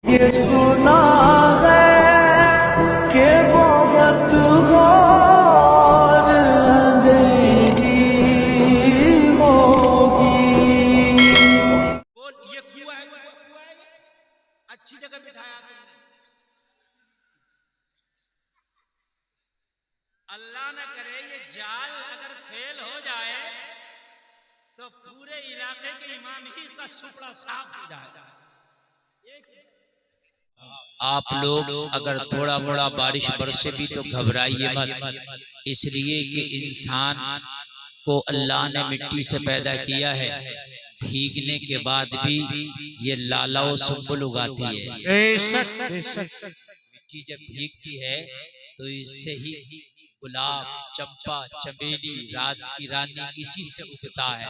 ये सुना है कि बहुत घोर अंधेरी होगी। बोल ये कुआं है, कुआं है ये? अच्छी जगह बिठाया तुमने। अल्लाह न करे ये जाल अगर फेल हो जाए तो पूरे इलाके के इमाम ही का सुपड़ा साफ हो जाएगा। आप लोग अगर थोड़ा मोड़ा बारिश बरसे भी तो घबराइए मत, इसलिए कि इंसान को अल्लाह ने मिट्टी से पैदा किया है। भीगने के बाद भी ये लालाओ सुंबुल उगाती है। मिट्टी जब भीगती है तो इससे ही गुलाब, चंपा, चमेली, रात की रानी इसी से उगता है।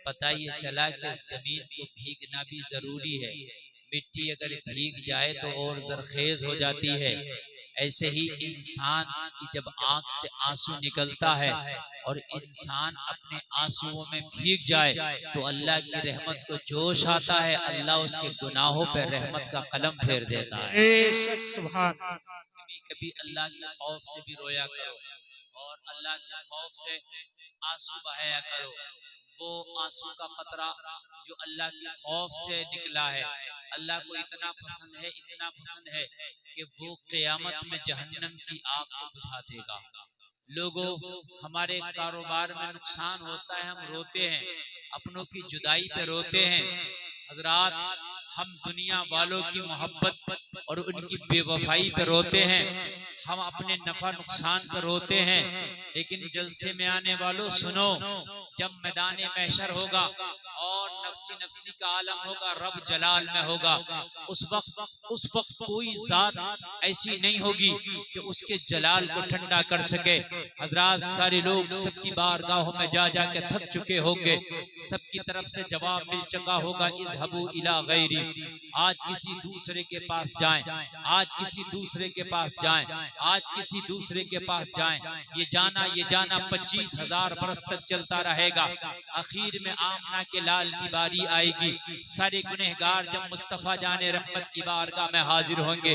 पता ये चला कि जमीन को भीगना भी जरूरी है। मिट्टी अगर भीग जाए तो और जरखेज हो जाती है। ऐसे ही इंसान की जब आंख से आंसू निकलता है और इंसान अपने आंसुओं में भीग जाए तो अल्लाह की रहमत को जोश आता है, अल्लाह उसके गुनाहों पर रहमत का कलम फेर देता है। कभी कभी अल्लाह के खौफ से भी रोया करो और अल्लाह के खौफ से आंसू बहाया करो। वो आंसू का कतरा जो अल्लाह के खौफ से निकला है, अल्लाह को इतना पसंद है, इतना पसंद है कि वो क़यामत में जहन्नम की आग को बुझा देगा। लोगों, हमारे कारोबार में नुकसान होता है, हम रोते हैं, अपनों की जुदाई पे रोते हैं। हजरात, हम दुनिया वालों की मोहब्बत और उनकी बेवफाई पे रोते हैं, हम अपने नफा नुकसान पे रोते हैं। लेकिन जलसे में आने वालों सुनो, जब मैदान महशर होगा और नफ्सी नफ्सी का आलम होगा, रब जलाल में होगा, उस वक्त कोई जात ऐसी नहीं होगी कि उसके जलाल को ठंडा कर सके। हजरात, सारे लोग सबकी बारगाहों में जा जाके थक चुके होंगे, सबकी तरफ से जवाब मिल चुका होगा, इज़हबू इला गैरी। आज किसी दूसरे के पास जाएं, आज किसी दूसरे के पास जाएं, आज किसी दूसरे के पास जाएं। ये जाना 25,000 बरस तक चलता रहेगा। आखिर में आमना के लाल की बारी आएगी। सारे गुनहगार जब मुस्तफा जाने रहमत की बारगाह में हाजिर होंगे,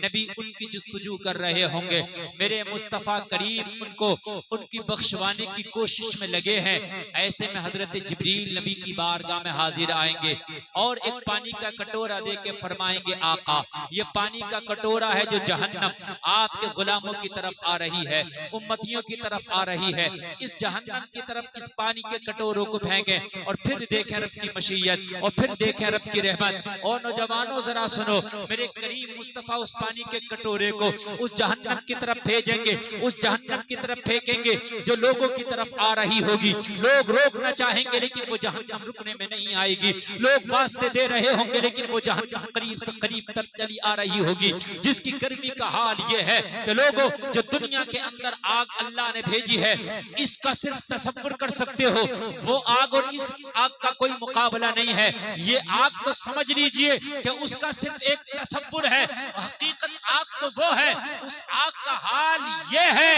नबी उनकी जुस्तजू कर रहे होंगे, मेरे मुस्तफा करीम उनको उनकी बख्शवाने की कोशिश में लगे हैं। ऐसे में हजरत जिब्रील नबी की बारगाह में हाजिर आएंगे और एक पानी का कटोरा दे के फरमाएंगे, आका ये पानी का कटोरा है जो जहन्नम आपके गुलामों की तरफ आ रही है, उम्मतियों की तरफ आ रही है। इस जहन्नम की तरफ इस पानी के कटोरों को फेंके और फिर देखें रब की मशीयत और फिर देखें रब की रहमत। और नौजवानों जरा सुनो, मेरे करीम मुस्तफा उस पानी के कटोरे को उस जहन्नम की तरफ भेजेंगे, उस जहन्नम की तरफ फेंकेंगे जो लोगों की तरफ आ रही होगी। लोग रोकना चाहेंगे लेकिन वो जहन्नम रुकने में नहीं आएगी। लोग वास्ते दे रहे होंगे लेकिन वो जहन्नम करीब से करीब तक चली आ रही होगी। जिसकी गर्मी का हाल ये है कि लोगों, जो दुनिया के अंदर आग अल्लाह ने भेजी है, इसका सिर्फ तसव्वुर कर सकते हो, वो आग और इस आग का कोई मुकाबला नहीं है। ये आग तो समझ लीजिए कि उसका सिर्फ एक तसव्वुर है, हकीकत आग तो वो है। उस आग का हाल ये है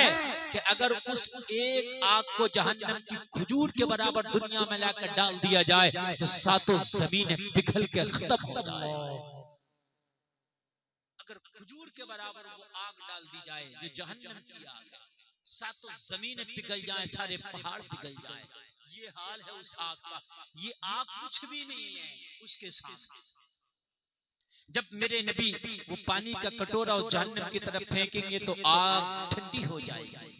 कि अगर उस एक आग को जहन्नम की खजूर के बराबर दुनिया में लाकर डाल दिया जाए तो सातों जमीनें पिघल के खत्म हो जाए। अगर खजूर के बराबर वो आग डाल दी जाए जो जहन्नम की आग है, सातों जमीनें पिघल जाए, सारे पहाड़ पिघल जाए, ये हाल है उस आग का। ये आग कुछ भी नहीं है उसके सामने। जब मेरे नबी वो पानी का कटोरा उस जहन्नम की तरफ फेंकेंगे तो आग ठंडी हो जाएगी।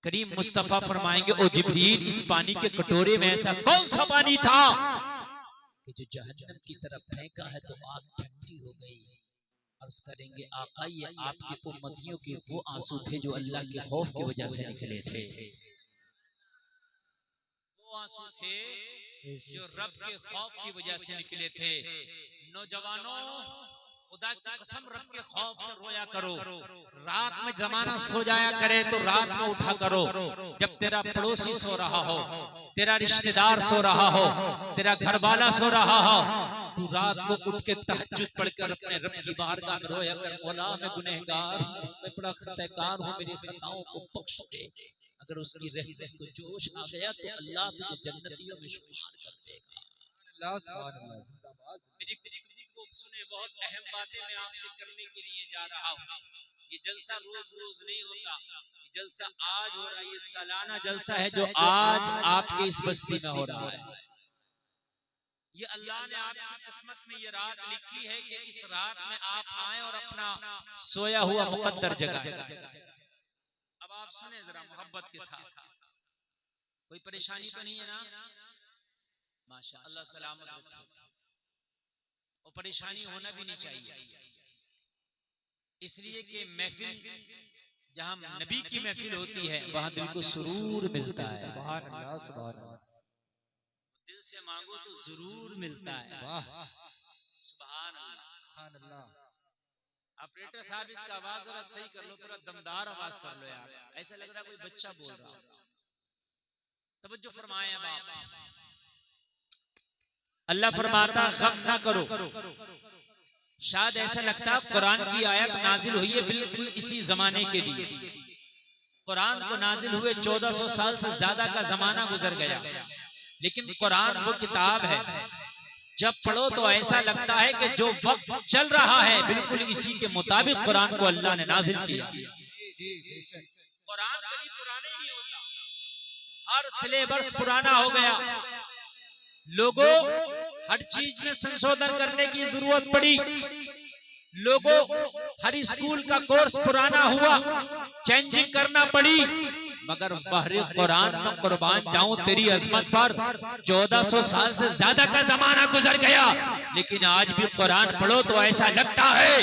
करीम मुस्तफा फरमाएंगे, ओ जिब्रील, इस पानी के कटोरे में ऐसा कौन सा पानी था कि जो जहन्नम की तरफ फेंका है तो आग ठंडी हो गई। अर्ज करेंगे, आका ये आपके उम्मतियों के वो आंसू थे जो अल्लाह के खौफ की वजह से निकले थे। वो आंसू थे जो रब के खौफ की वजह से निकले थे। नौजवानों, खुदा की कसम, रब के खौफ से रोया करो। रात में जमाना सो जाया करे तो रात में उठा करो। जब तेरा पड़ोसी सो रहा हो, तेरा रिश्तेदार सो रहा हो, तेरा घर वाला सो रहा हो, तू रात को उठ के तहज्जुद पढ़कर अपने रब की बारगाह में रोया कर, मौला मैं गुनहगार हूं, मैं बड़ा खताकार हूं, मेरी खताओं को बख्श दे। अगर उसकी रहमत को जोश आ गया तो अल्लाह तुझे जन्नतियों में शुमार कर देगा। मेरी जिंदगी को सुने, बहुत अहम बातें मैं आपसे करने के लिए जा रहा हूँ। ये जलसा रोज रोज नहीं होता, ये जलसा आज हो रहा है, ये सालाना जलसा है जो आज आपके इस बस्ती में हो रहा है। ये अल्लाह ने आपकी किस्मत में ये रात लिखी है कि इस रात में आप आए और अपना सोया हुआ मुकद्दर जगाएं। अब आप सुने जरा मोहब्बत के साथ, कोई परेशानी तो नहीं है ना? माशा अल्लाह सलामत रखे, और परेशानी होना भी नहीं चाहिए, इसलिए कि महफिल जहां नबी की महफिल होती है वहां दिल को सुरूर मिलता है। सुभान अल्लाह, सुभान अल्लाह। दिल से मांगो तो जरूर मिलता है। सुभान अल्लाह, सुभान अल्लाह। ऑपरेटर साहब इसका आवाज जरा सही कर लो, थोड़ा दमदार आवाज कर लो यार, ऐसा लग रहा है कोई बच्चा बोल रहा है। तवज्जो फरमाएं अब आप। अल्लाह फरमाता गम ना करो। शायद ऐसा लगता है कुरान की आयत नाजिल हुई है बिल्कुल इसी जमाने के लिए। कुरान को नाजिल हुए 1400 साल से ज्यादा का जमाना गुजर गया, लेकिन कुरान वो किताब है जब पढ़ो तो ऐसा लगता है कि जो वक्त चल रहा है बिल्कुल इसी के मुताबिक कुरान को अल्लाह ने नाजिल किया। कुरान कभी पुराना ही नहीं होता, हर सिलेबस पुराना हो गया। लोगों हर चीज में संशोधन करने की जरूरत पड़ी, लोगों हर स्कूल का कोर्स पुराना हुआ, चेंजिंग करना पड़ी, मगर बहरे कुरान में कुर्बान जाऊं तेरी अजमत पर 1400 साल से ज्यादा का जमाना गुजर गया, लेकिन आज भी कुरान पढ़ो तो ऐसा लगता है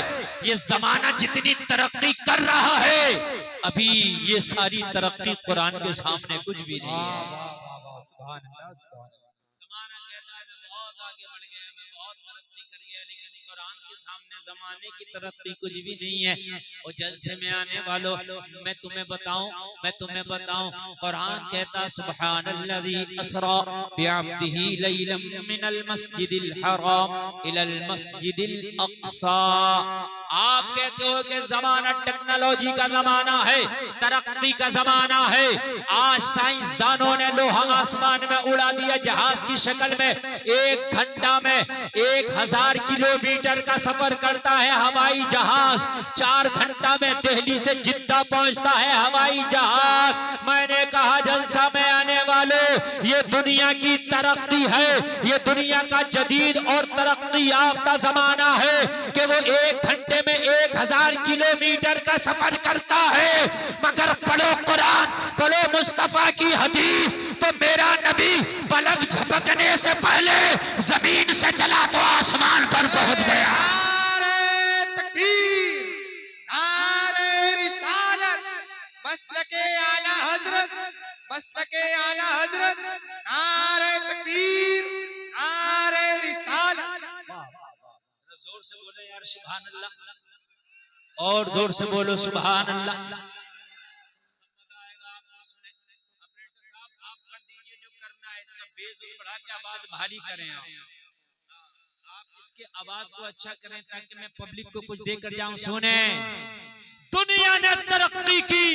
ये जमाना जितनी तरक्की कर रहा है अभी ये सारी तरक्की कुरान के सामने कुछ भी नहीं है। सुभान अल्लाह, सुभान अल्लाह। जमाना कहता है मैं बहुत आगे बढ़ गया, मैं बहुत तरक्की कर गया, लेकिन कुरान के सामने जमाने की तरक्की कुछ भी नहीं है। और जलसे में आने वालों मैं तुम्हें बताऊं कुरान कहता सुब्हानल्लज़ी अस्रा बिअब्दिही लैलन मिनल मस्जिदिल हराम इलल मस्जिदिल अक़सा। आप कहते हो कि जमाना टेक्नोलॉजी का जमाना है, तरक्की का जमाना है। आज साइंसदानों ने लोहा आसमान में उड़ा दिया जहाज की शक्ल में। 1 घंटा में 1000 किलोमीटर का सफर करता है हवाई जहाज। 4 घंटा में दिल्ली से जिद्दा पहुंचता है हवाई जहाज। मैंने कहा जलसा में आने वाले ये दुनिया की तरक्की है, ये दुनिया का जदीद और तरक्की याफ्ता जमाना है कि वो 1 घंटे में 1000 किलोमीटर का सफर करता है। मगर पढ़ो कुरान, पढ़ो मुस्तफा की हदीस, तो मेरा नबी पलक झपकने से पहले जमीन से चला तो आसमान पर पहुंच गया। नारे तकबीर, नारे रिसालत, मसलके आला हजरत, मसलके आला हजरत, नारे तकबीर, नारे रिसालत। जोर से बोले यार सुभान अल्लाह, और जोर से बोलो सुभान अल्लाह। ऑपरेटर साहब आप कर दीजिए जो करना है, इसका बेस बढ़ा के आवाज भारी करें। आप इसके आवाज को अच्छा करें ताकि मैं पब्लिक को कुछ देकर जाऊं। सुने, दुनिया ने तरक्की की,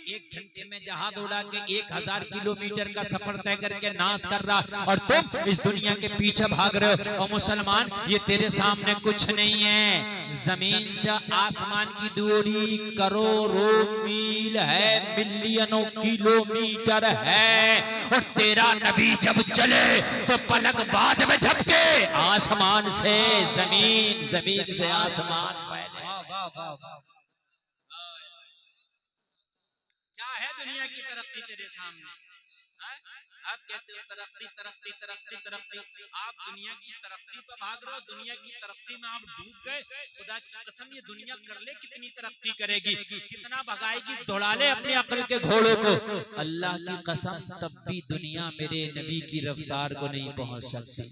1 घंटे में जहाज उड़ा के 1000 किलोमीटर का सफर तय करके नाश कर रहा, और तुम इस दुनिया के पीछे भाग रहे हो। और मुसलमान ये तेरे सामने कुछ नहीं है, जमीन से आसमान की दूरी करोड़ों मील है, मिलियनों किलोमीटर है। और तेरा नबी जब चले तो पलक बाद में झपके, आसमान से जमीन, जमीन से आसमान पहले। वाह वाह वाह। क्या है दुनिया की तरक्की तेरे सामने? आप कहते हो तरक्की तरक्की तरक्की तरक्की, आप दुनिया की तरक्की पर भाग रहे हो, दुनिया की तरक्की में आप डूब गए। खुदा की कसम ये दुनिया कर ले कितनी तरक्की करेगी, कितना भगाएगी, दौड़ा ले अपनी अक्ल के घोड़ों को। अल्लाह की कसम तब भी दुनिया मेरे नबी की रफ्तार को नहीं पहुंच सकती।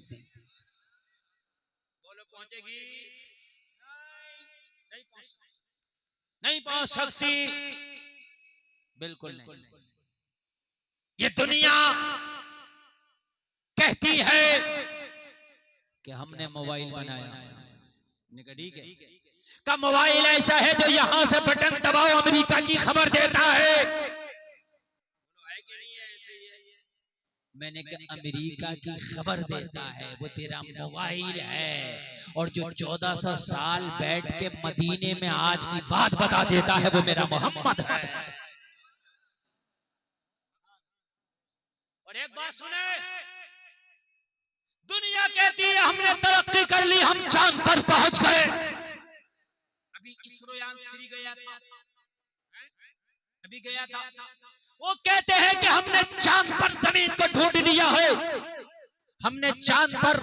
बोलो पहुंचेगी? नहीं पहुंच सकती, बिल्कुल नहीं। ये दुनिया कहती है कि हमने मोबाइल बनाया, ठीक है, का मोबाइल ऐसा है जो यहां से बटन दबाओ अमेरिका की खबर देता है कि नहीं है? ऐसे ही है। मैंने कहा अमेरिका की खबर देता है, वो तेरा मोबाइल है, और जो 1400 साल बैठ के मदीने में आज की बात बता देता है वो मेरा मोहम्मद है। और एक बात सुने, दुनिया कहती है हमने तरक्की कर ली, हम चांद पर पहुंच गए। अभी इसरो यान 3 गया था, अभी गया था। वो कहते हैं कि हमने चांद पर जमीन को ढूंढ लिया है, हमने चांद पर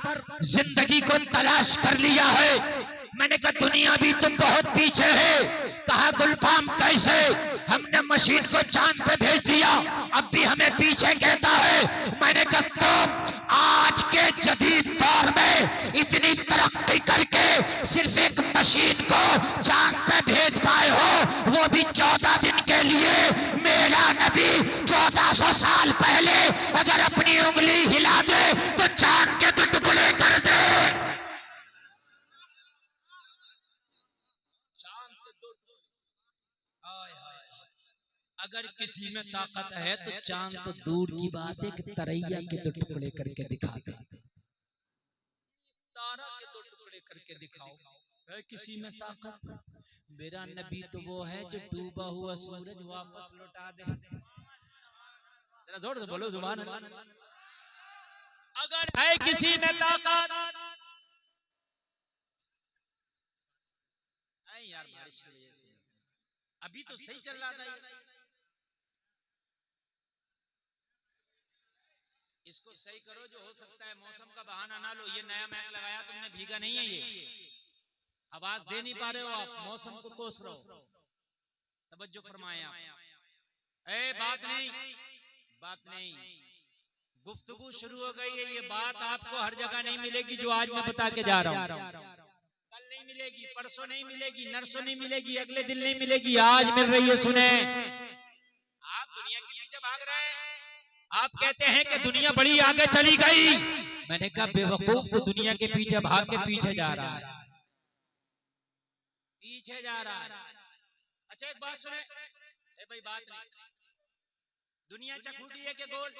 जिंदगी को तलाश कर लिया है। मैंने कहा दुनिया भी तुम बहुत पीछे है। कहा गुलफाम कैसे? हमने मशीन को चांद पे भेज दिया, अब भी हमें पीछे कहता है। मैंने कहा तुम आज के जदीद दौर में इतनी तरक्की करके सिर्फ एक मशीन को चांद पे भेज पाए हो, वो भी 14 दिन के लिए। मेरा नबी 1400 साल पहले अगर अपनी उंगली हिला दे तो चांद के तो टुकड़े कर दे। अगर किसी में ताकत है तो चांद तो दूर की बात है कि तरैया के 2 टुकड़े करके दिखा दे, तारा के 2 टुकड़े करके दिखाओ। है किसी में ताकत? मेरा नबी तो वो है जो डूबा हुआ सूरज वापस लौटा दे। जरा जोर से बोलो जुबान अल्लाह। अगर है किसी में ताकत, यार बारिश की वजह से अभी तो सही चल रहा था, इसको सही करो जो हो सकता है। मौसम का बहाना ना लो, ये नया मैक लगाया तुमने, भीगा नहीं है ये, आवाज दे नहीं पा रहे हो आप, मौसम को कोस रहे हो। तवज्जो फरमाएं आप। बात नहीं, गुफ्तगू शुरू हो गई है। ये बात आपको हर जगह नहीं मिलेगी जो आज मैं बता के जा रहा हूँ। कल नहीं मिलेगी, परसों नहीं मिलेगी, नरसों नहीं मिलेगी, अगले दिन नहीं मिलेगी, आज मिल रही है। सुने, आप दुनिया के पीछे भाग रहे हैं, आप कहते हैं कि दुनिया बड़ी आगे चली गई। मैंने कहा बेवकूफ, तो दुनिया के पीछे भाग के पीछे जा रहा है, पीछे जा रहा है। अच्छा एक बात सुने, भाई बात नहीं, दुनिया चखूटी है कि गोल?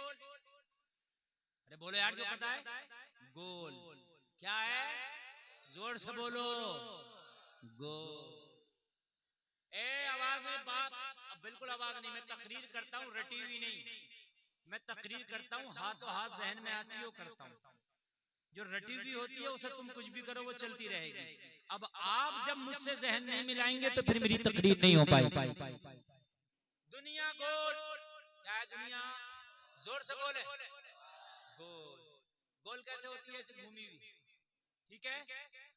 अरे बोलो यार, जो पता है गोल। क्या है? जोर से बोलो, गोल। आवाज में बात, बिल्कुल आवाज नहीं। मैं तकरीर करता हूँ, रटी हुई नहीं, मैं तकरीर करता हूँ, हाथों हाथ जहन में आती हो करता हूँ। जो रटी हुई होती है उसे तुम कुछ भी करो वो चलती रहेगी। अब आप जब मुझसे जहन नहीं मिलाएंगे तो फिर मेरी तकरीर नहीं हो पाई। दुनिया गोल। क्या है दुनिया? जोर से बोले, गोल। गोल कैसे होती है? ऐसी घूमी हुई, ठीक है।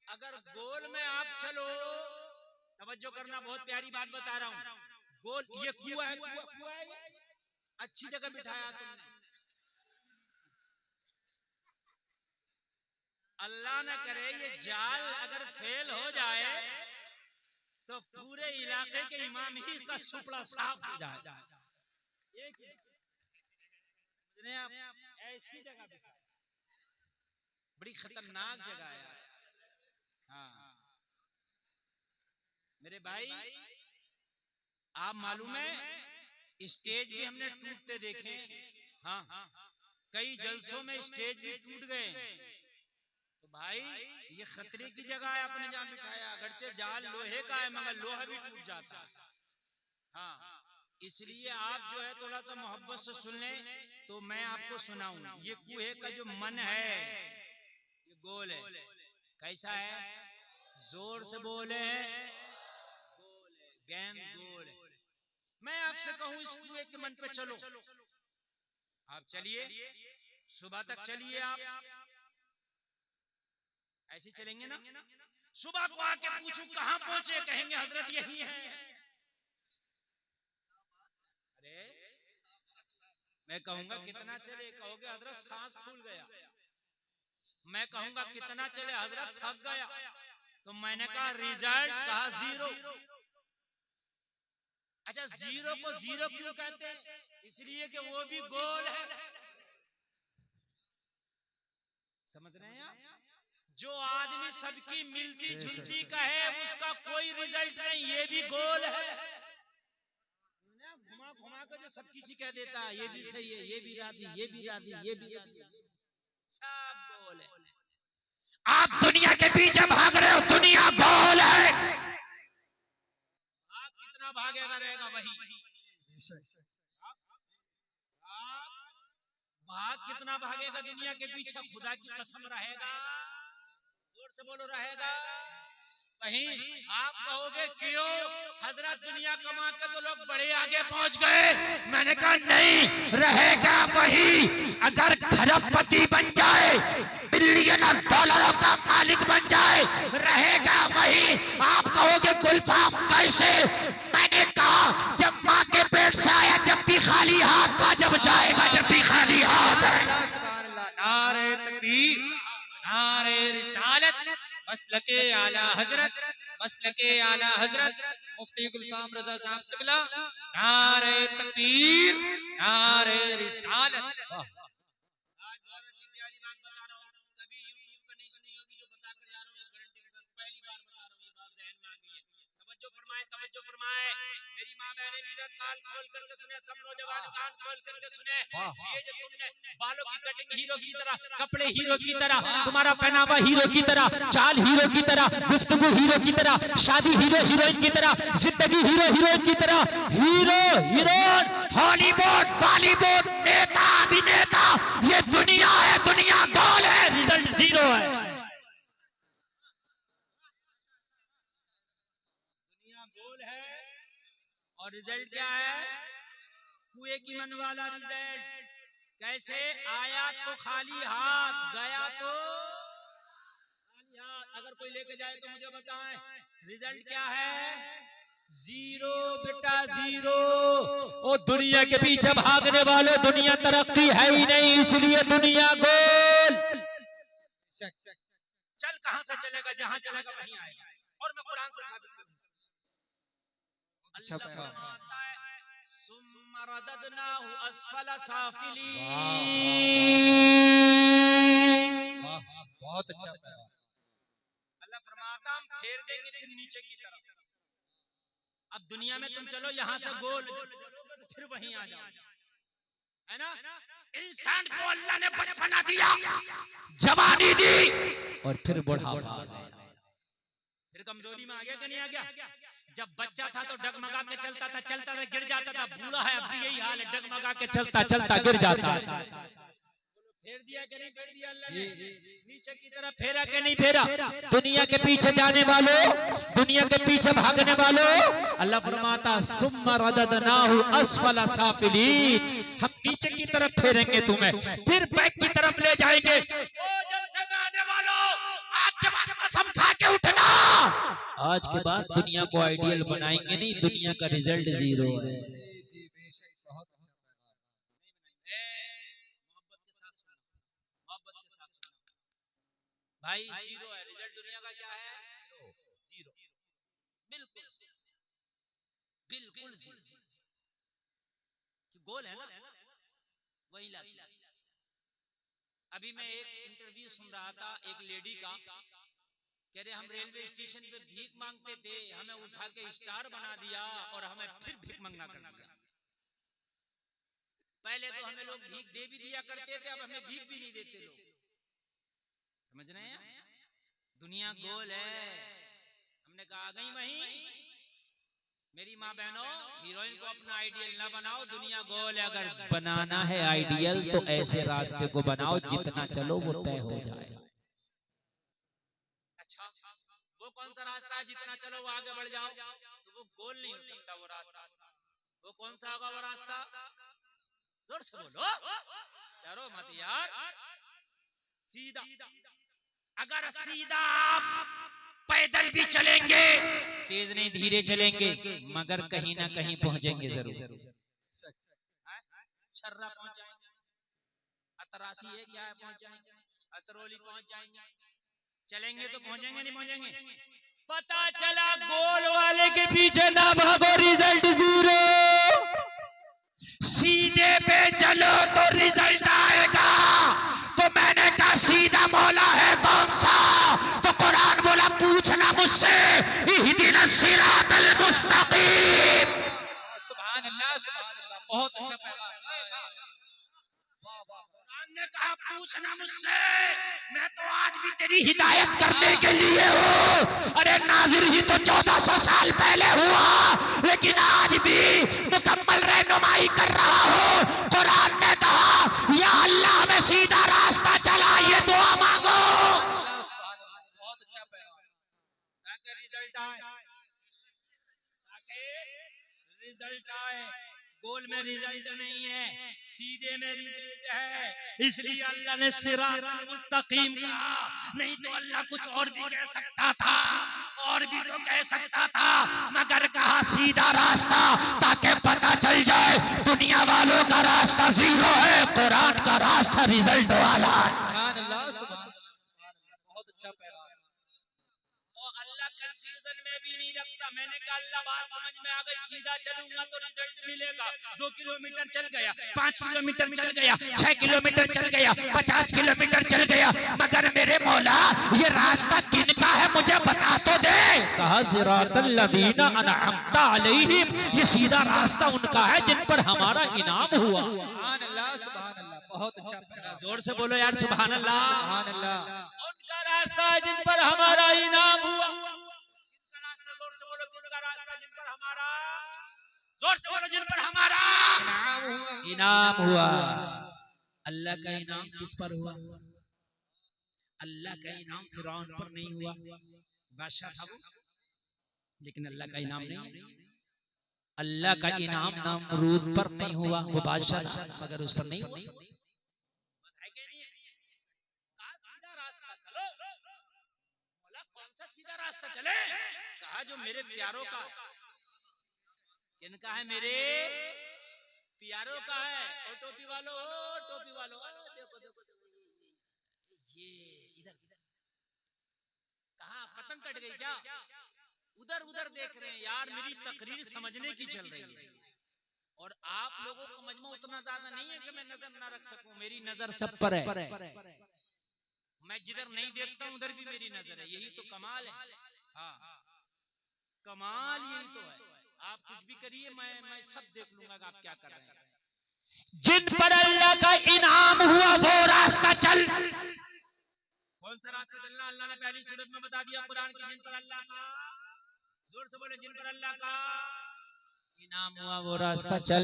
अगर गोल में आप चलो, तवज्जो करना, बहुत प्यारी बात बता रहा हूँ। गोल ये कुआं है, कुआं है, अच्छी जगह बिठाया तुमने, अल्लाह न करे ये जाल अगर फेल हो जाए तो पूरे इलाके के इमाम ही का सुपड़ा साफ हो जाए। ऐसी जगह बड़ी खतरनाक जगह है। हाँ मेरे भाई, आप मालूम है स्टेज भी हमने टूटते देखे। हाँ कई जलसों में स्टेज भी टूट गए। तो भाई ये खतरे की जगह है, आपने जहाँ बिठाया, अगरचे जाल लोहे का है मगर लोहा भी टूट जाता है। हाँ इसलिए आप जो है थोड़ा सा मोहब्बत से सुन लें तो मैं आपको सुनाऊं। ये कुएं का जो मन है ये गोल है। कैसा है? जोर से बोले, गेंद गोल है। मैं आपसे कहूं इस कुएं के मन पे चलो, आप चलिए, सुबह तक चलिए। आप ऐसे चलेंगे ना, सुबह को आके पूछूं कहां पहुंचे, कहेंगे हजरत यही है। अरे मैं कहूंगा कितना चले, कहोगे हजरत सांस फूल गया। मैं कहूंगा कितना चले, हजरत थक गया। तो मैंने कहा रिजल्ट, कहा 0। अच्छा 0 को 0 क्यों कहते हैं? इसलिए कि वो भी गोल है। समझ रहे हैं आप? जो आदमी सबकी मिलती जुलती का है उसका कोई रिजल्ट नहीं, ये भी गोल है। घुमा घुमा का जो सब किसी कह देता है ये भी सही है, ये भी राधी, ये भी राधी, ये भी राधी, सब गोल है। आप दुनिया के पीछे भाग रहे हो, दुनिया गोल है। आप कितना भागेगा रहेगा वही, भाग कितना भागेगा दुनिया के पीछे, खुदा की कसम रहेगा, जोर से बोलो रहेगा वहीं। आप कहोगे क्यों हजरत दुनिया कमा के तो लोग बड़े आगे पहुंच गए, मैंने कहा नहीं, रहेगा वही। अगर खरबपति बन जाए, बिलियनर डॉलरों का मालिक बन जाए, रहेगा वही। आप कहोगे गुलफाम कैसे? मैंने कहा जब माँ के पेट से आया जब भी खाली हाथ था, जब जाएगा जब भी खाली हाथ है। सुभान अल्लाह, नारे तकबीर, नारे रिसालत, मसलके आला हजरत, मसलके आला हजरत मुफ्ती गुलफाम रजा साहब क़िबला, नारे तकबीर, नारे रिसालत। वाह। आज बहुत अच्छी प्यारी बात बता रहा हूँ, कभी यूट्यूब पे नहीं सुनी होगी जो बता कर जा रहा हूँ, ये गारंटी के साथ पहली बार बता रहा हूँ, ये बात ज़हन में आ गई है। तवज्जो फरमाए, तवज्जो फरमाए, मेरी माँ बहनें भी इधर कान खोल करके सुने, सब नौजवान कान खोल करके सुने। ये जो तुमने बालों की कटिंग हीरो की तरह, कपड़े हीरो की तरह, तुम्हारा पहनावा हीरो की तरह, चाल हीरो की तरह, गुफ्तगू हीरो की तरह, शादी हीरो हीरोइन की तरह, जिंदगी हीरो हीरोइन की तरह, हीरो हीरोइन, हॉलीवुड, बॉलीवुड, नेता अभिनेता, ये दुनिया है, दुनिया गोल है, रिजल्ट जीरो है। दुनिया गोल है और रिजल्ट क्या है? कुएं की मन वाला रिजल्ट। कैसे? आया तो खाली हाथ, गया तो खाली हाथ। अगर कोई लेके जाए तो मुझे बताएं रिजल्ट क्या है? जीरो बेटा, जीरो। ओ दुनिया के पीछे भागने वाले, दुनिया तरक्की है ही नहीं, इसलिए दुनिया गोल। चल कहां से चलेगा? जहां चलेगा वहीं आएगा, और मैं कुरान से साबित करूंगा। अल्लाह फरमाता है सुम्मा रददनाहु अस्फला साफिलीन। बहुत अच्छा। अल्लाह फरमाता हम फेर देंगे फिर नीचे की तरफ। अब दुनिया में तुम चलो यहाँ से गोल, फिर वहीं आ जाओ, है ना? इंसान को अल्लाह ने बचपना दिया, जवानी दी, और फिर बुढ़ापा आ गया, फिर कमजोरी में आ गया कि नहीं आ गया? जब बच्चा था तो डगमगा के चलता था, चलता था गिर जाता था। बूढ़ा है अब भी यही हाल है, डगमगा के चलता चलता गिर जाता है। फेर दिया कि नहीं फेर दिया अल्लाह ने? नीचे की तरफ फेरा कि नहीं फेरा? दुनिया के पीछे जाने वालों, दुनिया के पीछे भागने वालों, अल्लाह फरमाता सुम्मा रददनाहु अस्फला साफिलीन, हम नीचे की तरफ फेरेंगे तुम्हें, फिर बैक की तरफ ले जाएंगे। ओ जलसे में आने वालों, आज के बाद कसम खा के उठना, आज के बाद दुनिया को आइडियल बनाएंगे नहीं, दुनिया का रिजल्ट जीरो है। भाई जीरो है रिजल्ट, दुनिया का क्या है? जीरो। बिल्कुल बिल्कुल जीरो। गोल है ना, वही लाती। अभी मैं एक इंटरव्यू सुन रहा था एक लेडी का, कह रहे हम रेलवे स्टेशन पे भीख मांगते थे, हमें उठा के स्टार बना दिया और हमें फिर भीख मांगना कर दिया। पहले तो हमें लोग भीख दे भी दिया करते थे, अब हमें भीख भी नहीं देते लोग। समझ रहे हैं? दुनिया गोल है। हमने कहा आ गई वहीं। मेरी माँ बहनों, हीरोइन को अपना आइडियल ना बनाओ, दुनिया गोल है। अगर बनाना है आइडियल तो ऐसे रास्ते को बनाओ जितना चलो वो तय हो जाए। अच्छा, वो कौन सा रास्ता है जितना चलो वो आगे बढ़ जाओ? तो वो गोल नहीं हो सकता वो रास्ता। वो कौन सा होगा वो रास्ता? जोर से बोलो, डरो मत यार। सीधा, अगर सीधा आप पैदल भी चलेंगे, तेज नहीं धीरे चलेंगे, मगर कहीं ना कहीं पहुंचेंगे जरूर। छर्रा पहुंच जाएंगे, अतरासी है क्या है पहुंच जाएंगे, अतरौली पहुंच जाएंगे। चलेंगे तो पहुंचेंगे नहीं पहुंचेंगे? पता चला गोल वाले के पीछे ना भागो, रिजल्ट जीरो। सीधे पे चलो तो रिजल्ट आएगा। तो मैंने कहा सीधा मौला है कौन सा? तो कुरान बोला पूछना मुझसे, इहदिना सिरातल मुस्तकीम। सुभान अल्लाह, सुभान अल्लाह। बहुत अच्छा पैगाम। वाह वाह। ने कहा पूछना मुझसे, मैं तो आज भी तेरी हिदायत करने के लिए हूँ। अरे नाज़िर ही तो 1400 साल पहले हुआ, लेकिन आज भी मुकम्मल रहनुमाई कर रहा हूँ। कुरान ने कहा या अल्लाह में सीधा रास्ता चला, ये दुआ मांगो। बहुत अच्छा पैगाम। ताकि रिजल्ट आए, ताकि रिजल्ट आए। गोल में रिजल्ट नहीं है, सीधे में रिजल्ट है। इसलिए अल्लाह ने सिरातल मुस्तकीम कहा, नहीं तो अल्लाह कुछ और भी कह सकता था, और भी तो कह सकता था, मगर कहा सीधा रास्ता, ताकि पता चल जाए दुनिया वालों का रास्ता जीरो है, कुरान का रास्ता रिजल्ट वाला है। सुभान अल्लाह, सुभान अल्लाह, बहुत अच्छा पैगाम। अल्लाह कंफ्यूजन में भी नहीं रखता। मैंने कहा अल्लाह बात समझ में आ गई, सीधा चलूंगा तो रिजल्ट मिलेगा। 2 किलोमीटर चल गया, 5 किलोमीटर चल गया, 6 किलोमीटर चल गया, 50 किलोमीटर चल गया, मगर मेरे मौला ये रास्ता किनका है मुझे बता तो दे। कहा सिरातल लज़ीना अनअमता अलैहिम, ये सीधा रास्ता उनका है जिन पर हमारा इनाम हुआ। सुभान अल्लाह, सुभान अल्लाह, बहुत अच्छा पैगाम। जोर से बोलो यार सुभान अल्लाह। सुभान अल्लाह। उनका रास्ता है जिन पर हमारा इनाम हुआ। किनका रास्ता? जोर से बोलो, किनका रास्ता? जिन पर हमारा, जोर से बोलो, जिन पर हमारा इनाम हुआ। अल्लाह का इनाम किस पर हुआ? अल्लाह का इनाम फिरौन पर नहीं हुआ, बादशाह था वो, लेकिन अल्लाह का इनाम नहीं है। अल्लाह का इनाम नमरूद पर नहीं हुआ, वो बादशाह था मगर उस पर नहीं हुआ। सीधा रास्ता चले, कहा जो मेरे प्यारों का है। किनका है? मेरे प्यारों का है। ओ टोपी वालों, ओ टोपी वालों, देखो देखो देखो, ये इधर इधर कहा पतंग कट गई क्या? उधर उधर देख रहे हैं यार, मेरी तकरीर समझने की चल रही है, और आप लोगों का मजमा उतना ज्यादा नहीं है कि मैं नजर ना रख सकूं। मेरी नजर सब पर है, मैं जिधर नहीं देखता हूं उधर भी मेरी नजर है। यही तो कमाल है। हाँ, कमाल यही तो है। आप कुछ भी करिए, मैं सब देख लूंगा कि आप क्या कर रहे हैं। जिन पर अल्लाह का इनाम हुआ वो रास्ता चल। कौन सा रास्ता चलना? अल्लाह ने पहली सूरत में बता दिया कुरान की, जिन पर अल्लाह का, जोर से बोले, जिन पर अल्लाह का इनाम हुआ वो रास्ता चल।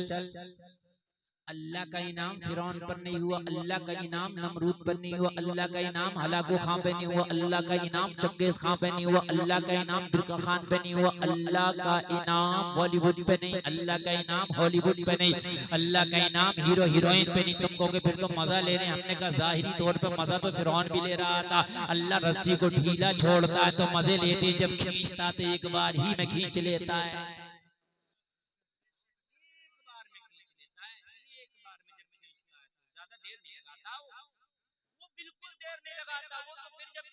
अल्लाह का इनाम फिरौन पर नहीं हुआ, अल्लाह का इनाम नमरूद पर नहीं हुआ, अल्लाह का इनाम हलाकू खां पे नहीं हुआ, अल्लाह का इनाम चंगेज खां पे नहीं हुआ, अल्लाह का इनाम बिरका खान पे नहीं हुआ, अल्लाह का इनाम बॉलीवुड पे नहीं, अल्लाह का इनाम हॉलीवुड पे नहीं, अल्लाह का इनाम हीरो हीरोइन पे नहीं। तुम कहोगे फिर तो मजा ले रहे हैं। हमने कहा जाहिरी तौर पर मजा तो फिरौन भी ले रहा था। अल्लाह रस्सी को ढीला छोड़ता है तो मजे लेते, जब खींचता तो एक बार ही में खींच लेता है।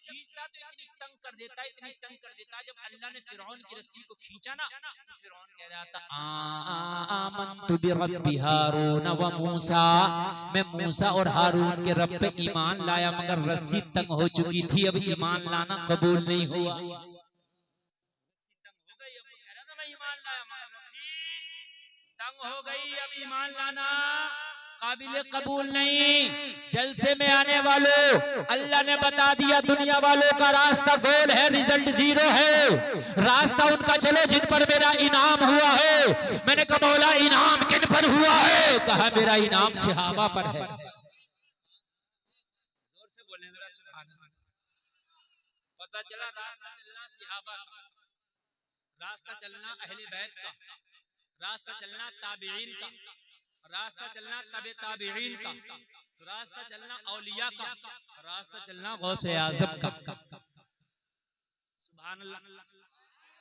खींचता तो इतनी तंग कर देता है, इतनी तंग कर देता है। जब अल्लाह ने फिरौन की रस्सी को खींचा ना, तो फिरौन कह रहा था आमनतु बिरब्बि हारून व मूसा, मैं मूसा और हारून के रब पे ईमान लाया, मगर रस्सी तंग हो चुकी थी, अब ईमान लाना कबूल नहीं हुआ। तंग हो गई, अब कह रहा था मैं ईमान लाया, मगर रस्सी तंग हो गई, अब ईमान लाना काबिल कबूल नहीं। जलसे में आने वालों, अल्लाह ने बता दिया दुनिया वालों का रास्ता गोल है, रिजल्ट जीरो है। रास्ता उनका चलो जिन पर मेरा इनाम हुआ है। मैंने कहा मौला इनाम किन पर हुआ है? कहा मेरा इनाम सहाबा पर है। जोर से बोले जरा सुभान अल्लाह। पता चला रास्ता चलना सहाबा का, रास्ता चलना अहले बैत का, रास्ता चलना ताबीईन का, रास्ता चलना तबे ताबीईन का, रास्ता चलना औलिया का, रास्ता चलना गौसे आज़म का। सुभान अल्लाह,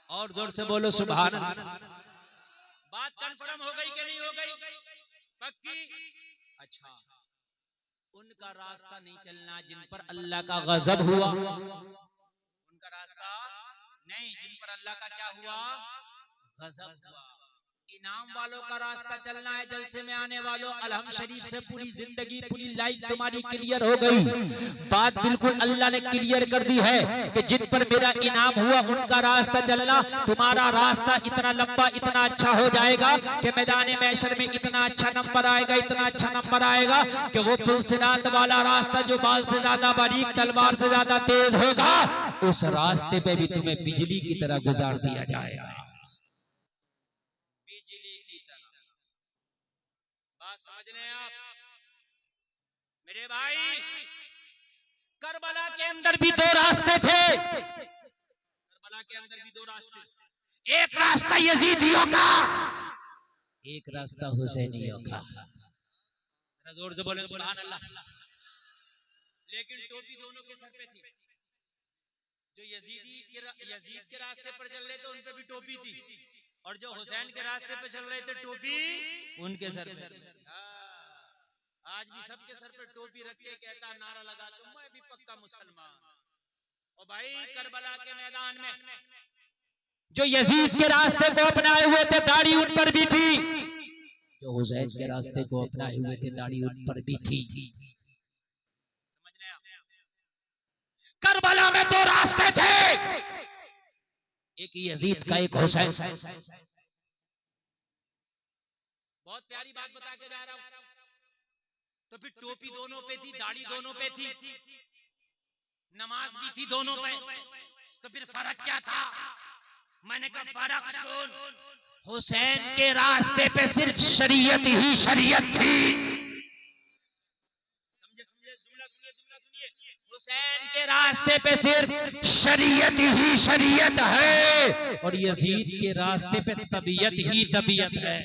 और जोर से बोलो सुभान अल्लाह। बात कंफर्म हो गई कि नहीं हो गई? पक्की? अच्छा, उनका रास्ता नहीं चलना जिन पर अल्लाह का गजब हुआ, उनका रास्ता नहीं जिन पर अल्लाह का क्या हुआ? गजब हुआ। इनाम वालों का रास्ता चलना है, जलसे में आने वालों। अलहम शरीफ से पूरी जिंदगी पूरी लाइफ तुम्हारी क्लियर हो गई। बात बिल्कुल अल्लाह ने क्लियर कर दी है कि जिन पर मेरा इनाम हुआ उनका रास्ता चलना। तुम्हारा रास्ता इतना लंबा इतना अच्छा हो जाएगा कि मैदान महशर में इतना अच्छा नंबर आएगा, इतना अच्छा नंबर आएगा कि वो पुलसिरात वाला रास्ता जो बाल से ज्यादा बारीक तलवार से ज्यादा तेज होगा, उस रास्ते पे भी तुम्हें बिजली की तरह गुजार दिया जाएगा। बिजली की तरह। बात समझ लें आप मेरे भाई। करबला के अंदर भी दो रास्ते थे। करबला के अंदर भी दो रास्ते। एक रास्ता यजीदियों का, एक रास्ता हुसैनियों का। जोर से बोले सुभान अल्लाह। लेकिन टोपी दोनों के सर पे थी। जो यजीद के रास्ते पर चल रहे थे उन पे भी टोपी थी, और जो हुसैन के रास्ते पे चल रहे थे टोपी उनके सर पे। आज भी सबके सर पे टोपी रख के कहता नारा लगा तो मैं भी पक्का मुसलमान। और भाई करबला के मैदान में जो यजीद के रास्ते को अपनाए हुए थे दाढ़ी उन पर भी थी, जो हुसैन के रास्ते को अपनाए हुए थे दाढ़ी उन पर भी थी। समझ रहे आप? करबला में दो रास्ते थे, एक यजीद का एक हुसैन। बहुत प्यारी बात बता के जा रहा हूं। तो फिर टोपी दोनों पे थी, दाढ़ी दोनों पे थी, नमाज भी थी दोनों पे, तो फिर फर्क क्या था? मैंने कहा फर्क सुन, हुसैन के रास्ते पे सिर्फ शरीयत ही शरीयत थी। हुसैन के रास्ते पे सिर्फ शरीयत ही शरीयत है, और यजीद के रास्ते पे तबीयत ही तबीयत है।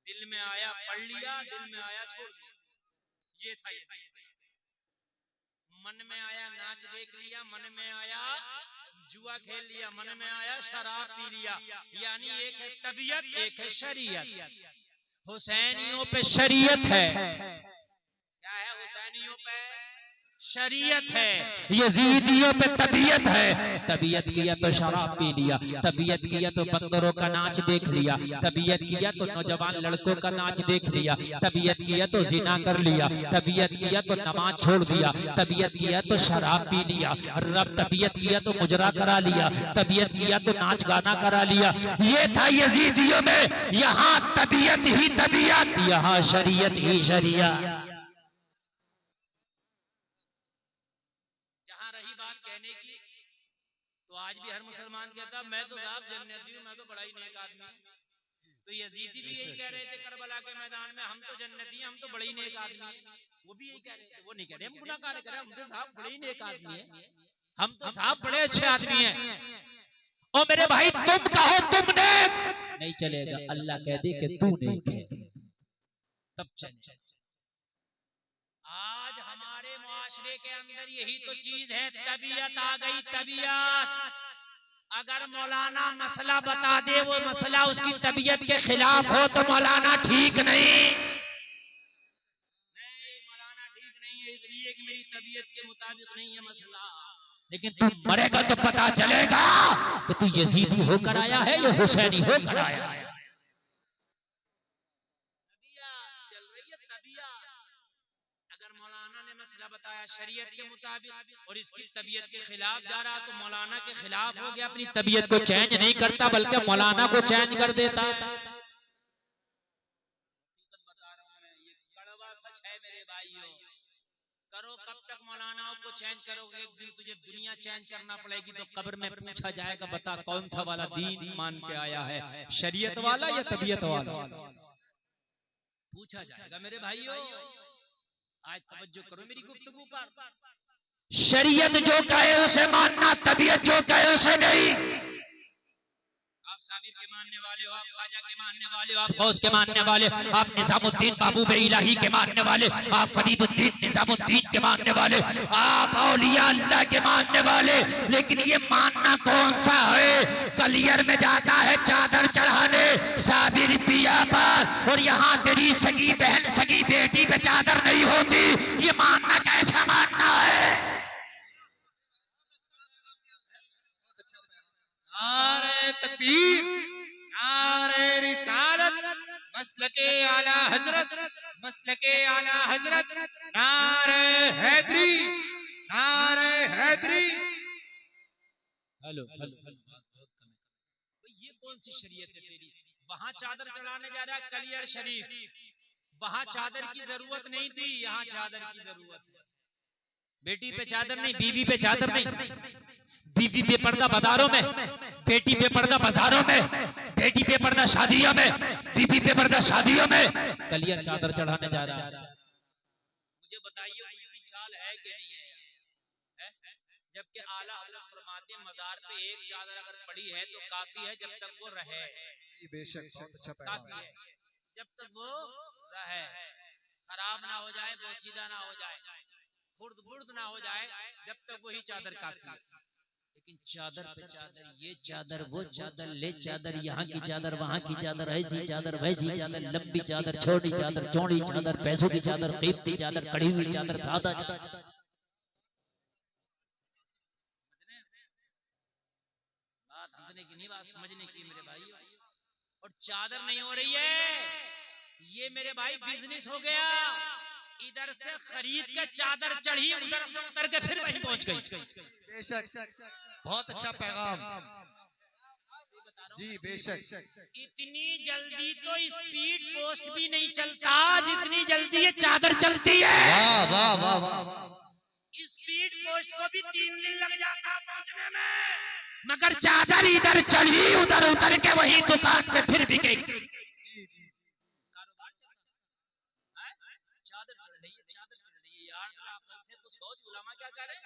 दिल में आया पढ़ लिया, दिल में आया छोड़ दिया, ये था यजीद। मन में आया नाच देख लिया, मन में आया जुआ खेल लिया, मन में आया शराब पी लिया। यानी एक है तबीयत, एक है शरीयत। हुसैनियों पे शरीयत है। क्या है हुसैनियों पे? शरीयत है। यजीदियों पे तबीयत है। तबीयत किया तो शराब पी लिया, तबीयत किया तो बंदरों का नाच देख लिया, तबीयत किया तो नौजवान लड़कों का नाच देख लिया, तबीयत किया तो जिना कर लिया, तबीयत किया तो नमाज छोड़ दिया, तबीयत किया तो शराब पी लिया, रब तबीयत किया तो मुजरा करा लिया, तबीयत किया तो नाच गाना करा लिया। ये था यजीदियों में। यहाँ तबीयत ही तबीयत, यहाँ शरीयत ही शरीयत। तो आज भी हर मुसलमान कहता मैं तो साहब जन्नती हूँ, मैं तो बड़ा ही नेक आदमी। तो यजीदी भी यही कह रहे थे करबला के मैदान में, हम तो जन्नती हैं, हम तो बड़े ही नेक आदमी हैं। वो भी यही कह रहे थे, वो नहीं कह रहे हम गुनाहगार कह रहे, हम तो साहब बड़े ही नेक आदमी हैं, हम तो साहब बड़े अच्छे आदमी हैं। और मेरे भाई तुम कहो तुम नेक नहीं चलेगा, अल्लाह कह दे कि तू नेक है तब चले। आज हमारे मुआशरे के अंदर यही तो चीज है, तबीयत आ गई तबीयत। अगर मौलाना मसला बता दे, वो मसला उसकी तबीयत के खिलाफ हो तो मौलाना ठीक नहीं। मौलाना ठीक नहीं है इसलिए कि मेरी तबीयत के मुताबिक नहीं है मसला। लेकिन तू मरेगा तो पता चलेगा कि तू यजीदी होकर आया है या हुसैनी होकर आया है। मसला बताया शरीयत के मुताबिक और इसकी तबीयत के खिलाफ जा रहा तो मौलाना के खिलाफ हो गया, अपनी तबीयत को चेंज नहीं करता बल्कि मौलाना को चेंज कर देता। बता रहा हूं मैं, ये कड़वा सच है मेरे भाइयों। करो कब तक मौलानाओं को चेंज करोगे? एक दिन तुझे दुनिया चेंज करना पड़ेगी तो कब्र में पूछा जाएगा बता कौन सा वाला दीन मान के आया है, शरीयत वाला या तबीयत वाला? पूछा जाएगा मेरे भाइयों। आज तवज्जो करो मेरी गुफ्तगू पर। शरीयत जो कहे उसे मानना, तबीयत जो कहे उसे नहीं। आप साबिर के मानने वाले हो, आप ख्वाजा के मानने वाले हो, आप गौस के मानने वाले, आप निजामुद्दीन महबूब इलाही के मानने वाले, आप फरीदुद्दीन निजामुद्दीन के मानने वाले, आप औलिया अल्लाह के मानने वाले, लेकिन ये मानना कौन सा है? कलियर में जाता है चादर चढ़ाने साबिर पिया पर, और यहाँ तेरी सगी बहन सगी बेटी पे चादर नहीं होती। ये मानना कैसा मानना है? नारे तकबीर, नारे मसलके आला हजरत, मसलके आला हजरत, नारे हैदरी, नारे हैदरी। हेलो हेलो ये कौन सी शरीयत है तेरी? वहां चादर चढ़ाने जा रहा है कलियर शरीफ, वहां चादर की जरूरत नहीं थी, यहाँ चादर की जरूरत है। बेटी पे चादर नहीं, बीवी पे चादर नहीं, बीवी पे पर्दा बाजारों में, बेटी पे पर्दा बाजारों में, बेटी पे पर्दा शादियों में, बीवी पे पर्दा शादियों में, कलियर चादर चढ़ाने जा रहा है। मुझे बताइए उनकी चाल है कि नहीं है? जबकि आला हजरत फरमाते हैं मजार पे एक चादर अगर पड़ी है तो काफी है जब तक वो रहे। जी बेशक, बहुत अच्छा काफी है जब तक वो रहे, खराब ना हो जाए, बोसीदा ना हो जाए, खुर्द बुर्द ना हो जाए, जब तक वही चादर काफी है। लेकिन चादर पे चादर, ये चादर वो चादर, ले चादर यहाँ की चादर वहाँ की चादर, ऐसी चादर वैसी चादर, लंबी चादर छोटी चादर, चौड़ी चादर, पैसों की चादर, कीमती चादर, कड़ी हुई चादर, सादा चादर। बात समझने की नहीं, बात समझने की मेरे भाई। और चादर नहीं हो रही है, ये मेरे भाई बिजनेस हो गया। इधर से खरीद के चादर चढ़ी, उधर से उतर के फिर वहीं पहुंच गई। बेशक, बहुत अच्छा पैगाम। जी बेशक। इतनी जल्दी तो स्पीड पोस्ट भी नहीं चलता जितनी जल्दी ये चादर चलती है। वाह वाह वाह वाह। स्पीड पोस्ट को भी 3 दिन लग जाता पहुंचने में, मगर चादर इधर चढ़ी उधर उतर के वही दुकान पे फिर बिकेगी। कारोबार चादर चढ़ रही है, चादर चढ़ रही है यार। तो सोच उलमा क्या कह रहे हैं,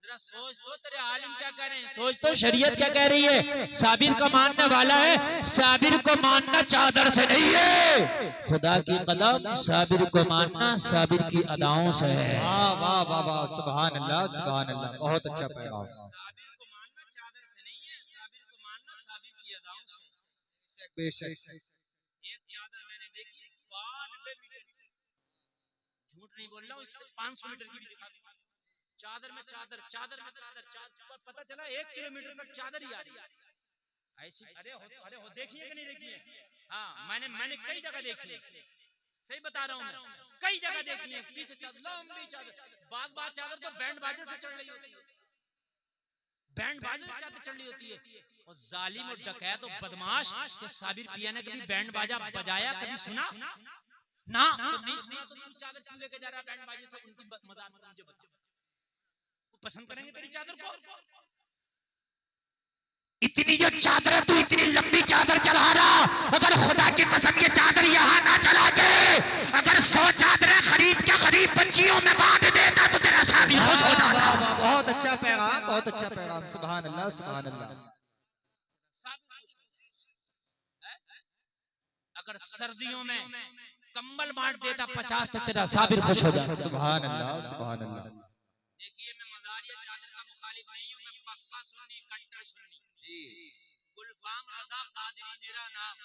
जरा सोच तो, तेरे आलिम क्या कह रहे हैं, सोच तो शरीयत क्या कह रही है। साबिर को मानने वाला है, साबिर को मानना चादर से नहीं है, खुदा की कदम साबिर को मानना साबिर की अदाओं से है। वाह वाह वाह वाह, सुभान अल्लाह सुभान अल्लाह, बहुत अच्छा पैगाम। साबिर को मानना चादर से नहीं है, साबिर को मानना साबिर की अदाओं से। बेशक। एक चादर मैंने देखी 92 मीटर की, झूठ नहीं बोल रहा हूँ, इससे 500 मीटर की भी दिखा दूंगा। चादर में चादर, चादर में चादर, पता चला 1 किलोमीटर तक चादर ही आ रही है ऐसी। अरे हो देखिए कि नहीं देखिए? हाँ, मैंने कई जगह देखी है, सही बता रहा हूँ मैं, कई जगह देखी है। पीछे चादर, लंबी चादर, बात चादर तो बैंड बाजे से चढ़ रही होती है, बैंड बाजे से चादर चढ़ रही होती है। और जालिम और डकैत और बदमाश के साबिर पिया ने कभी बैंड बाजा बजाया, कभी सुना ना? तो नहीं सुना तो तू चादर क्यों लेके जा रहा है बैंड बाजे से? उनकी मजाक में मुझे बता, पसंद करेंगे तेरी चादर को? इतनी जो चादर है, तू इतनी लंबी चादर चढ़ा रहा, अगर खुदा की कसम ये चादर यहाँ ना चला के, अगर 100 चादरें खरीद के गरीब बच्चियों में बांट देता तो तेरा शादी खुश हो जाता। बहुत अच्छा पैगाम, बहुत अच्छा पैगाम, सुभान अल्लाह सुभान अल्लाह। अगर सर्दियों में कंबल बांट देता 50 तो तेरा साबिर खुश हो जाता। सुभान अल्लाह सुभान अल्लाह। देखिए मैं मज़ारिया चादर का मुखालिफ नहीं हूँ, मैं पक्का सुन्नी, कट्टर सुन्नी। जी। गुलफाम रज़ा कादरी मेरा नाम,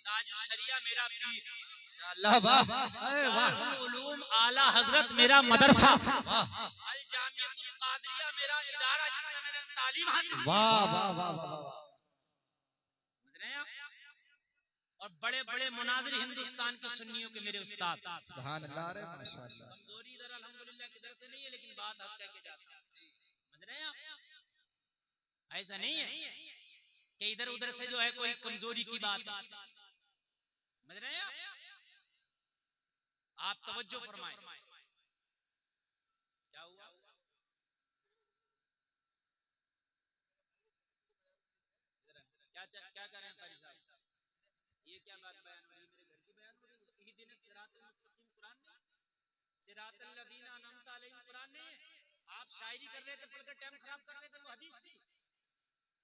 ताजुश शरिया मेरा पीर, माशाअल्लाह, वाह वाह। उलूम आला हजरत मेरा मदरसा, अल जामियतुल कादरिया मेरा इदारा जिसमें मैंने तालीम हासिल। वाह वाह वाह वाह। समझ रहे हैं आप? और बड़े बड़े मुनाजिर हिंदुस्तान के सुन्नियों के मेरे उस्ताद। सुभान अल्लाह, रे माशाअल्लाह। कमजोरी इधर अल्हम्दुलिल्लाह किधर से नहीं है, लेकिन बात हक कह के जाता है। समझ रहे हैं आप? ऐसा नहीं है कि इधर उधर से जो है कोई कमजोरी की बात है। समझ रहे हैं आप तवज्जो फरमाएं। क्या हुआ? क्या कर रहे हैं कारी साहब? ये क्या बात बयान हो रही है? मेरे घर की बयान हो रही है? इहदिन सिरातल मुस्तकीम कुरान नहीं, सिरातल लदीना अनअमता अलैहिम कुरान नहीं है। आप शायरी कर रहे थे, पढ़कर टाइम खराब कर रहे थे, वो हदीस थी।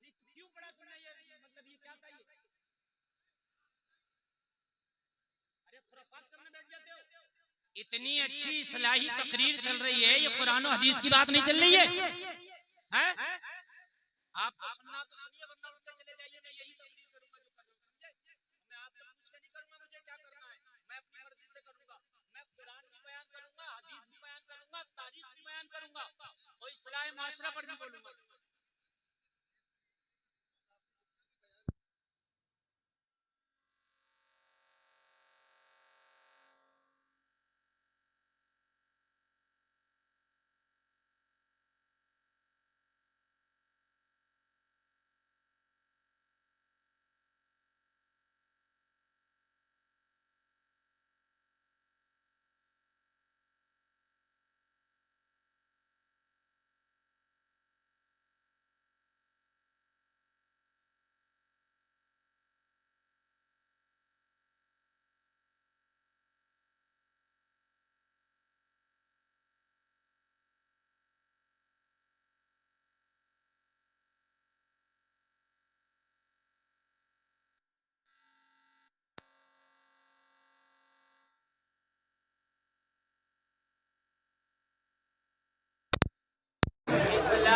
नहीं क्यों पढ़ा तुमने? ये मतलब ये क्या था? ये अरे खुराफात करने बैठ जाते हो। इतनी अच्छी इस्लाही तकरीर चल रही है, ये कुरान और हदीस की बात नहीं चल रही है, हैं? आपको सुनना तो सुनिए, वरना उठ के चले जाइए। मैं यही तकरीर करूंगा जो कर रहा हूं, समझे? मैं आपसे पूछ के नहीं करूंगा मुझे क्या करना है, मैं अपनी मर्जी से करूंगा। मैं कुरान भी बयान करूंगा, हदीस भी बयान करूंगा, तारीख भी बयान करूंगा और इस्लाह माशरा पर भी बोलूंगा।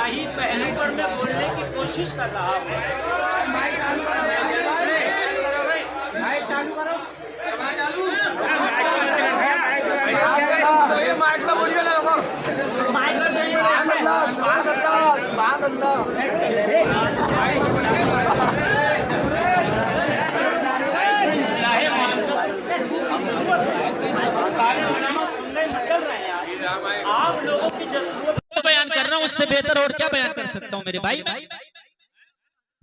सही पहलू पर मैं बोलने की कोशिश कर रहा हूँ। आप लोगों की जरूरत बयान कर रहा हूँ, उससे बेहतर और क्या बयान कर सकता हूँ मेरे भाई।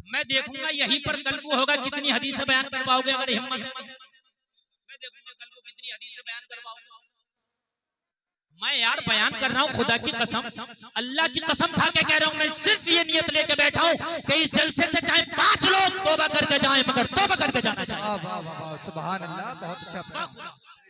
मैं देखूंगा यहीं पर कल को होगा कितनी हदीसें बयान करवाओगे, अगर हिम्मत है मैं देखूंगा कल को कितनी हदीसें बयान करवाओगे। मैं यार बयान कर रहा हूँ खुदा की कसम, अल्लाह की कसम खा के कह रहा हूँ, मैं सिर्फ ये नियत लेके बैठा हूँ कि इस जलसे से चाहे 5 लोग तौबा करके जाएं, मगर तौबा करके जाना चाहिए। वाह वाह वाह वाह, सुभान अल्लाह, बहुत अच्छा।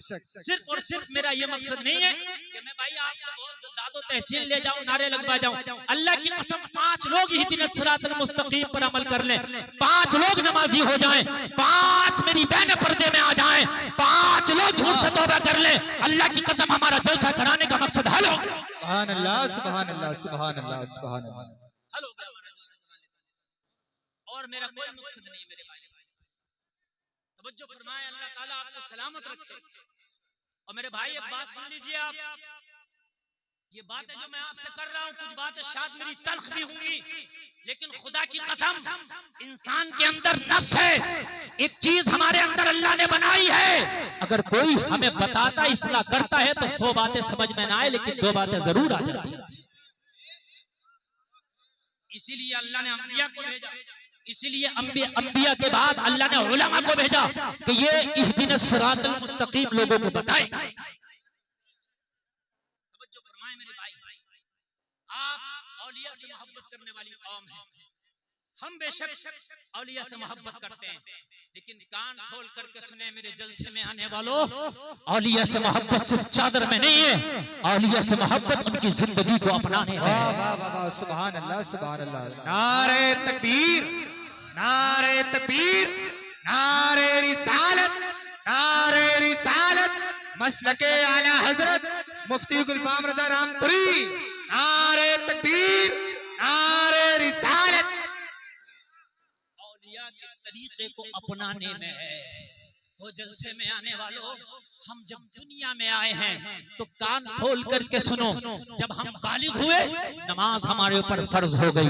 सिर्फ और सिर्फ मेरा ये मकसद नहीं है कि मैं भाई आपसे बहुत दादो तहसीन ले जाऊं, नारे लगवा जाऊं। अल्लाह की कसम 5 लोग इहदिनस सिरातल मुस्तकीम पर अमल कर लें, 5 लोग नमाजी हो जाएं, 5 मेरी बहनें पर्दे में आ जाएं, 5 लोग झूठ से तौबा कर लें, अल्लाह की कसम हमारा जलसा कराने का मकसद हल हो। सुभान अल्लाह सुभान अल्लाह सुभान अल्लाह सुभान अल्लाह। हल हो गया हमारा जलसा कराने का, और मेरा कोई मकसद नहीं मेरे भाई। तवज्जो फरमाए, अल्लाह ताला आपको सलामत रखे। और मेरे भाई एक बात सुन लीजिए आप, ये बातें जो मैं आपसे कर रहा हूँ, कुछ बातें शायद मेरी तल्ख भी होंगी, लेकिन खुदा की कसम इंसान के अंदर नफ्स है, एक चीज हमारे अंदर अल्लाह ने बनाई है, अगर कोई हमें बताता इस्लाह करता है तो 100 बातें समझ में ना आए, लेकिन 2 बातें जरूर आ जाती है। इसीलिए अल्लाह ने अंबिया को भेजा, इसीलिए अंबिया के बाद अल्लाह ने उलमा को भेजा कि ये इहदिनस सिरातल मुस्तकीम लोगों को बताए। तवज्जो फरमाए मेरे भाई, आप औलिया से मोहब्बत करने वाली कौम है, हम बेशक औलिया से मोहब्बत करते हैं, लेकिन कान खोल करके सुने मेरे जलसे में आने वालों, औलिया से मोहब्बत सिर्फ चादर में नहीं है, औलिया से मोहब्बत उनकी जिंदगी को अपनाने है। वाह वाह वाह वाह, सुभान अल्लाह सुभान अल्लाह। नारे तकबीर, नारे तकबीर, नारे रिसालत, नारे रिसालत, मसलके आला हजरत मुफ्ती गुलफाम रज़ा रामपुरी। नारे तकबीर, नारे रिसालत। औलिया के तरीके को अपनाने में है। वो जलसे में आने वालों, हम जब दुनिया में आए हैं तो कान खोल करके सुनो, जब हम बालिग हुए नमाज हमारे ऊपर फर्ज हो गई,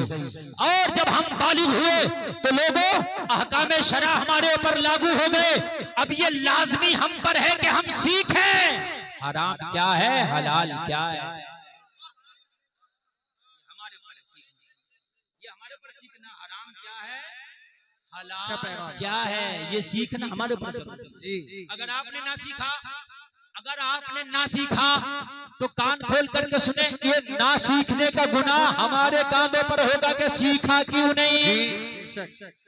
और जब हम बालिग हुए तो लोगों अहकाम शरा हमारे ऊपर लागू हो गए। अब ये लाजमी हम पर है कि हम सीखें हराम क्या है, हलाल क्या है, हमारे ऊपर सीखना, ये हमारे ऊपर सीखना, हराम क्या है, हलाल क्या है, ये सीखना हमारे ऊपर जी। अगर आपने ना सीखा, अगर आपने ना सीखा तो कान खोल करके सुने, ये ना सीखने का गुनाह हमारे कांधों पर होगा कि सीखा क्यों नहीं,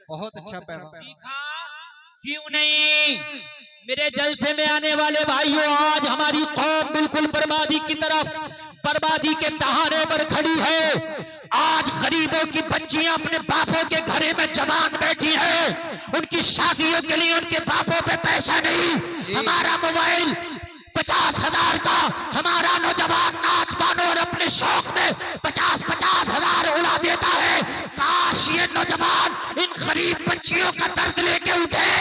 बहुत अच्छा पैगाम। सीखा क्यों नहीं। मेरे जलसे में आने वाले भाइयों, आज हमारी कौम बिल्कुल बर्बादी की तरफ, बर्बादी के दहाने पर खड़ी है। आज गरीबों की बच्चियां अपने बापों के घरे में जवान बैठी है, उनकी शादियों के लिए उनके बापों पे पैसा नहीं। हमारा मोबाइल 50,000 का, हमारा नौजवान नाच गानों और अपने शौक में 50-50 हजार उड़ा देता है। काश ये नौजवान इन गरीब बच्चियों का दर्द लेके उठे,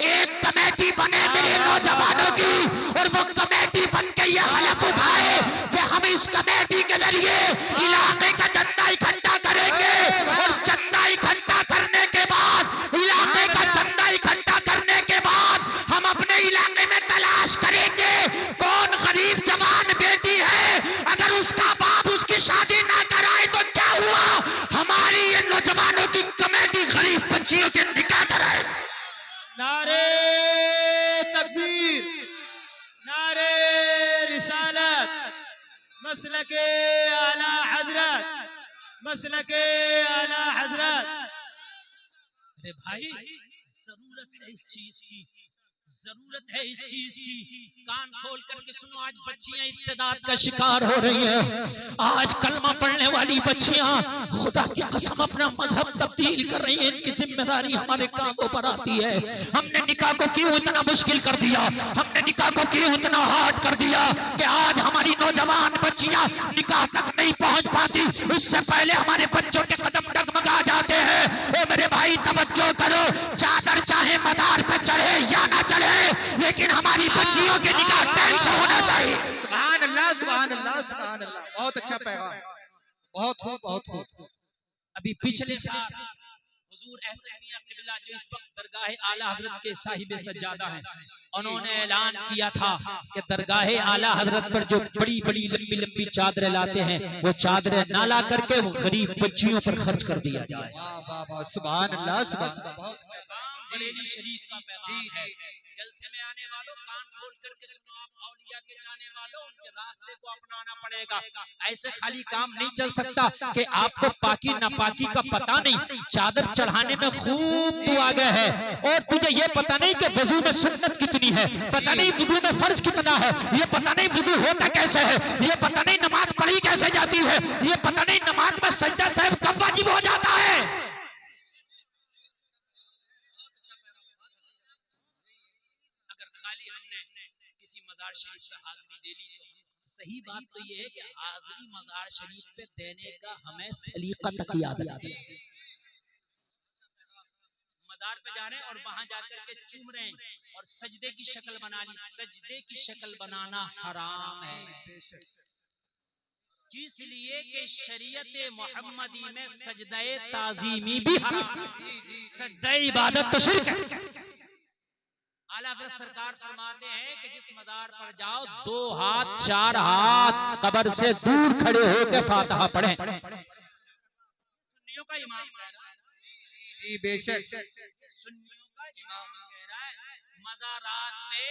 एक कमेटी बने मेरे नौजवानों की, और वो कमेटी बन के ये हलफ उठाए कि हम इस कमेटी के जरिए इलाके का चंदा इकट्ठा करेंगे, और चंदा इकट्ठा करने के बाद, इलाके का चंदा इकट्ठा करने के बाद हम अपने इलाके में तलाश करेंगे कौन गरीब जवान बेटी है, अगर उसका बाप उसकी शादी ना कराए तो क्या हुआ, हमारी ये नौजवानों की कमेटी गरीब बच्चियों के निकाह कराए। नारे तकबीर, नारे रिसालत, मसलके आला हजरत, मसलके आला हजरत। अरे भाई, जरूरत है इस चीज की, जरूरत है इस चीज की। कान खोल करके सुनो, आज बच्चियां इत्तेदाद का शिकार हो रही हैं। आज कलमा पढ़ने वाली बच्चियां खुदा की कसम अपना मजहब तब्दील कर रही हैं। इनकी जिम्मेदारी हमारे कांधों पर आती है। हमने निकाह को क्यों इतना मुश्किल कर दिया, हमने निकाह को क्यों इतना हार्ड कर दिया कि आज हमारी नौजवान बच्चियां निकाह तक नहीं पहुंच पाती। उससे पहले हमारे बच्चों के कदम डगमगा जाते हैं। ए मेरे भाई तवज्जो करो, चादर चाहे मदार पे चढ़े या ना चढ़े, लेकिन हमारी बच्चियों के निकाह टाइम से होना चाहिए। सुभान अल्लाह, सुभान अल्लाह, सुभान अल्लाह। बहुत अच्छा पैगाम, बहुत खूब, बहुत खूब। अभी पिछले साल हुजूर एहसन मियां किबला जो इस वक्त दरगाह आला हजरत के साहिब सज्जादा हैं, उन्होंने ऐलान किया था कि दरगाह आला हजरत पर जो बड़ी बड़ी लंबी लंबी चादरें लाते हैं, वो चादरें ना ला करके वो गरीब बच्चियों पर खर्च कर दिया जाए। वाह वाह वाह, सुभान अल्लाह, सुभान अल्लाह। बहुत अच्छा बरेली शरीफ का पैगाम है। जलसे में आने वालों कान खोल करके सुनो, आप औलिया के जाने वालों उनके रास्ते को अपनाना पड़ेगा। ऐसे खाली काम नहीं चल सकता कि आपको पाकी नापाकी का पता नहीं, चादर चढ़ाने में खूब तू आगे है और तुझे ये पता नहीं कि वजू में सुन्नत कितनी है, पता नहीं वजू में फर्ज कितना है, ये पता नहीं वजू होता कैसे है, ये पता नहीं नमाज पढ़ी कैसे जाती है, ये पता नहीं नमाज में सजदा साहब कब वाजिब हो जाता है। किसी मजार शरीफ पे हाजिरी दे ली तो हम, सही बात तो ये है कि हाजिरी मजार शरीफ पे देने का हमें सलीका तक याद है। मजार पे जा रहे हैं और वहां जाकर के चूम रहे हैं और सजदे की शक्ल बना ली। सजदे की शक्ल बनाना हराम है, इसलिए कि शरीयत मोहम्मदी में सजदे ताजीमी भी हराम है। सजदे इबादत तो शिर्क है। आला हज़रत सरकार फरमाते हैं कि जिस मज़ार पर जाओ 2 हाथ 4 हाथ कब्र से दूर खड़े होकर फातिहा पढ़ें। सुन्नियों का इमाम कह रहा है, जी बेशक, सुन्नियों का इमाम कह रहा है मज़ारात पे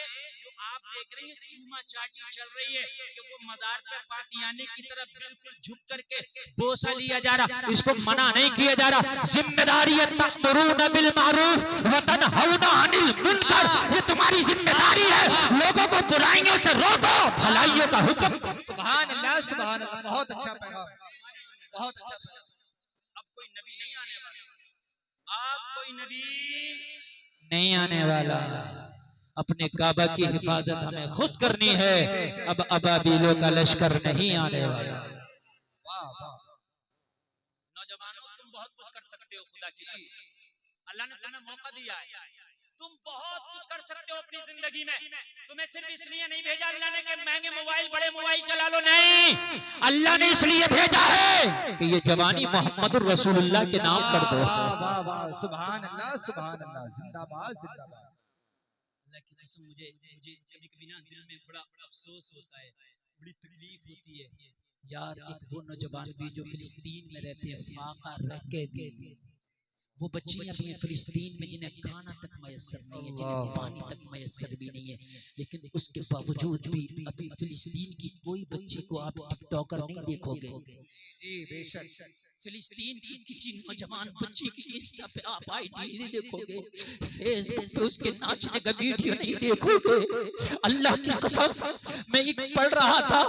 जो आप देख रही है चूमा चाटी चल रही है कि वो मज़ार पे पातियाने की तरफ बिल्कुल झुक करके बोसा लिया जा रहा, इसको मना नहीं किया जा रहा। जिम्मेदारी है तअमुरूना बिल मारूफ व तनहौना अनिल मुनकर, ये तुम्हारी जिम्मेदारी है। लोगों को बुराइयों से रोको, भलाइयों का हुक्म। सुभान अल्लाह, सुभान अल्लाह। बहुत अच्छा पैगाम, बहुत अच्छा पैगाम। अब कोई नबी नहीं आने वाला, अब कोई नबी नहीं आने वाला। अपने काबा की हिफाजत हमें खुद करनी है। अब अबाबीलों का लश्कर नहीं आने वाला। वाह वाह। नौजवानों, तुम बहुत कुछ कर सकते हो। खुदा की कसम, अल्लाह ने तुम्हें मौका दिया है, तुम बहुत कुछ कर सकते हो अपनी जिंदगी में। तुम्हें सिर्फ इसलिए नहीं भेजा अल्लाह ने कि महंगे मोबाइल बड़े मोबाइल चला लो, नहीं, अल्लाह ने इसलिए भेजा है कि ये जवानी मोहम्मद रसूलुल्लाह के नाम कर दो। वाह वाह वाह, सुभान अल्लाह, सुभान अल्लाह। जिंदाबाद, जिंदाबाद। अल्लाह की कसम, मुझे कभी कभी ना दिल में बड़ा अफसोस होता है, बड़ी तकलीफ होती है यार। एक वो नौजवान भी जो फिलिस्तीन में रहते हैं, फाका रह के भी, वो बच्चियां भी हैं फिलिस्तीन में जिन्हें खाना तक मैसर नहीं है, जिन्हें पानी तक मैसर भी नहीं है, लेकिन उसके बावजूद भी अभी फिलिस्तीन की कोई बच्ची को आप टिकटॉकर नहीं देखोगे। जी बेशक। फिलिस्तीन की किसी नौजवान बच्ची की इंस्टा पे आप आईडी नहीं देखोगे, फेसबुक पे उसके नाचने का वीडियो नहीं देखोगे। अल्लाह की कसम, मैं एक पढ़ रहा था,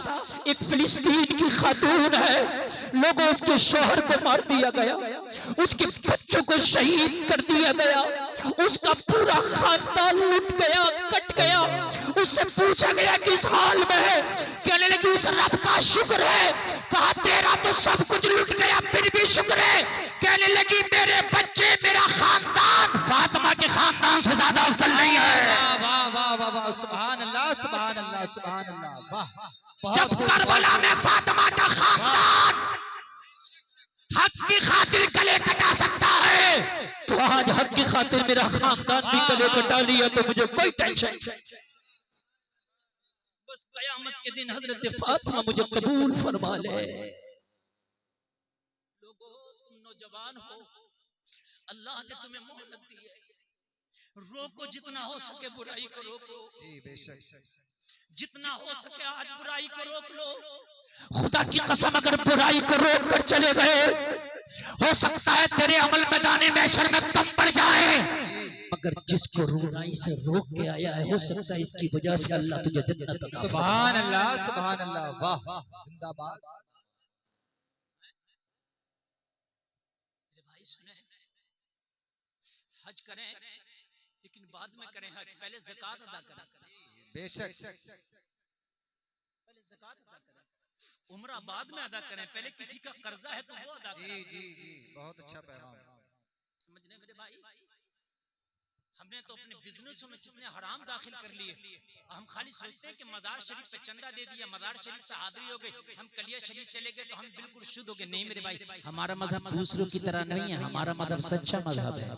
एक फिलिस्तीन की खातून है, लोगों उसके शोहर को मार दिया गया, उसके बच्चों को शहीद कर दिया गया, उसका पूरा खानदान लुट गया, कट गया। उससे पूछा गया किस हाल में है, कहने लगी उस रब का शुक्र है। कहा तेरा तो सब कुछ लुट गया फिर भी शुक्र है। कहने लगी मेरे बच्चे, मेरा खानदान फातिमा के खानदान से ज्यादा अफजल नहीं है। वाह वाह वाह वाह, सुभान अल्लाह, सुभान अल्लाह, सुभान अल्लाह। वाह। जब करबला में फातिमा का खानदान हक की खातिर गले कटा सकता है, तो आज हक की खातिर मेरा खानदान भी गले कटा लिया तो मुझे कोई टेंशन नहीं। बस कयामत के दिन हजरत फातिमा मुझे कबूल फरमा ले। लोगों, तुम नौजवान हो, अल्लाह ने तुम्हें मोहलत दी है, रोको जितना हो सके बुराई को रोको। जी बेशक। जितना हो सके आज बुराई को रोक लो। खुदा की कसम, अगर बुराई को रोक कर चले गए, हो सकता है तेरे अमल मैदाने महशर में कम पड़ जाए, मगर जिसको रुनाई से रोक के आया है हो सकता है इसकी वजह से अल्लाह तुझे जन्नत अता फरमाए। सुभान अल्लाह, वाह, जिंदाबाद। भाई सुने, हज करें लेकिन बाद में करें हज, पहले ज़कात अदा करें। बेशक पहले ज़कात अदा करें, उम्रा बाद में अदा करें। पहले किसी का कर्जा है तो वो अदा करें। जी, बहुत अच्छा पैगाम। समझ रहे मेरे भाई, हमने तो अपने बिजनेसों में कितने हराम दाखिल कर लिए। हम खाली सोचते हैं कि मजार शरीफ पे चंदा दे दिया, मजार शरीफ पे हाजिरी हो गई, हम कलिया शरीफ चले गए तो हम बिल्कुल शुद्ध हो गए। नहीं मेरे भाई, हमारा मजहब दूसरों की तरह नहीं है। हमारा मजहब सच्चा मजहब है।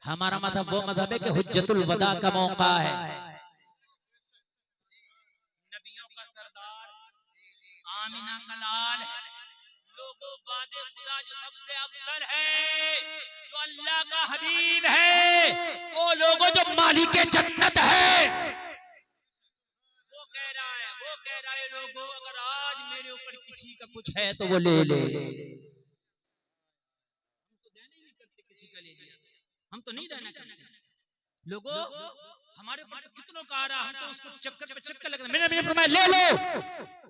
हमारा मजहब वो मजहब है कि हुज्जतुल वदा का मौका है। नबियों का सरदार, आमिना का लाल है, लोगों बादे खुदा जो सबसे अफजल है, जो अल्लाह का हबीब है, वो लोगों जो मालिक जन्नत है, वो कह रहा है लोगों अगर आज मेरे ऊपर किसी का कुछ है तो वो ले ले। हम तो देना ही नहीं करते, किसी का ले लिया हम तो नहीं देना करते। लोगों हमारे ऊपर तो कितनों का आ रहा, हम तो उसको चक्कर पे चक्कर लग रहा। मैंने फरमाया ले लो।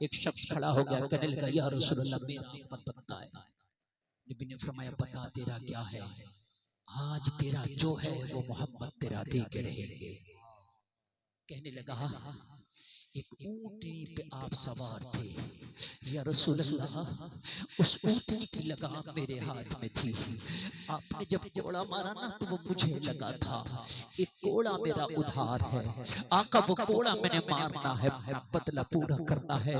एक शख्स खड़ा हो गया, कहने लगा या रसूलल्लाह मेरा पर पता है। नबी ने फरमाया बता तेरा क्या है। आज तेरा जो है वो मोहम्मद तेरा दे के रहेंगे। कहने लगा एक ऊंटनी पे आप सवार थे या रसूलल्लाह, उस ऊंटनी की लगाम मेरे हाथ में थी। आपने जब कोड़ा मारा ना तो वो मुझे लगा था एक कोड़ा मेरा उधार है। आका वो कोड़ा मैंने मारना है, बदला पूरा करना है।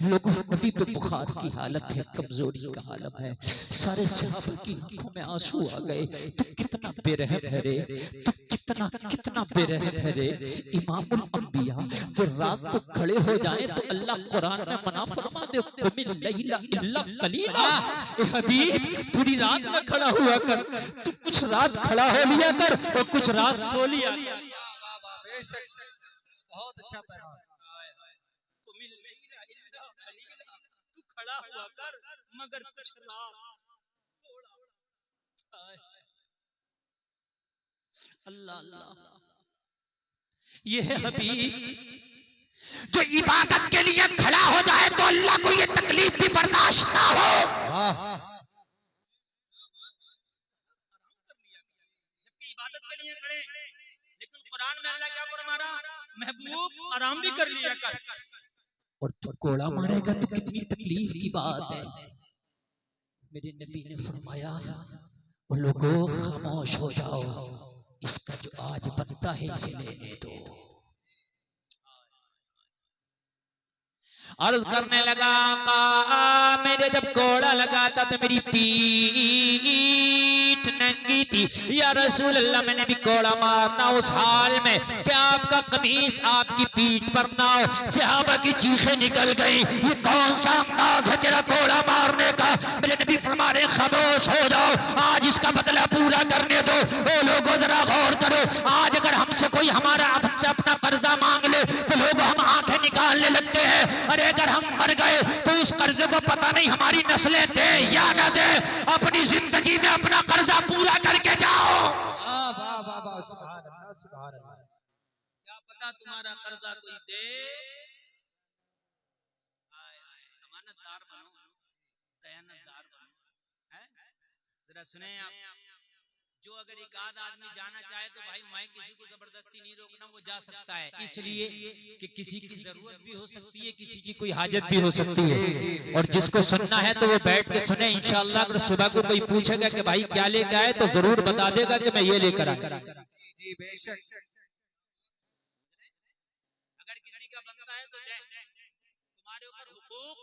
लोगों नबी पे बुखार की हालत है, कमजोरी का आलम है। सारे सहाबा की आंखों में आंसू आ गए। तू कितना बेरहम है रे, तू कितना बेरहम है रे। इमामुल अंबिया जो रात को खड़े हो जाए तो अल्लाह कुरान में मना फरमा दे कुमिल लैला इल्ला कलीला। ए हबीब पूरी रात न खड़ा हुआ कर, तू कुछ रात खड़ा हो लिया कर और कुछ रात सो लिया कर। बेशक बहुत अच्छा पैगाम। कुमिल लैला इल्ला कलीला, तू खड़ा हुआ कर मगर कुछ रात। अल्लाह अल्लाह, ये है हबीब जो इबादत के लिए खड़ा हो जाए तो अल्लाह को ये तकलीफ भी बर्दाश्त ना हो। जबकि इबादत के लिए खड़े, लेकिन कुरान में अल्लाह क्या फरमा रहा, महबूब आराम भी कर लिया कर। और तू कोड़ा मारेगा तो कितनी तकलीफ की बात है। मेरे नबी ने फरमाया वो लोगों खामोश हो जाओ, इसका जो आज बनता है इसे लेने दो। अर्ज करने लगा मेरे जब कोड़ा लगा था तो मेरी पीठ नंगी थी या रसूल अल्लाह, मैंने भी कोड़ा मारना उस हाल में कि आपका कमीज आपकी पीठ पर ना हो। सहाबा की चीखें निकल गई, ये कौन सा अंदाज है तेरा कोड़ा मारने का। मेरे नबी फरमा रहे खामोश हो जाओ, आज इसका बदला पूरा करने दो। ओ लोगों जरा गौर करो, आज अगर हमसे कोई हमारा हमसे अपना कर्जा मांग ले तो लोग हम आंखें निकालने लगते हैं। अरे अगर हम मर गए तो उस कर्जे को पता नहीं हमारी नस्लें दे या न दे, अपनी जिंदगी में अपना कर्जा पूरा करके जाओ। क्या पता तुम्हारा कर्जा कोई दे। अमानतदार बनो, दयानतदार बनो। जरा सुने आप, जो अगर एक आध आदमी जाना चाहे तो भाई मैं किसी को जबरदस्ती नहीं रोकना, वो जा सकता है। इसलिए कि किसी की जरूरत भी हो सकती है, किसी की कोई हाजत भी हो सकती है। और जिसको सुनना है तो वो बैठ के सुने इंशाअल्लाह। अगर सुबह को कोई पूछेगा कि भाई क्या लेकर आए तो जरूर बता देगा कि मैं ये लेकर आया। जी बेशक। अगर किसी का बनता है तो दे। तुम्हारे ऊपर हुकूक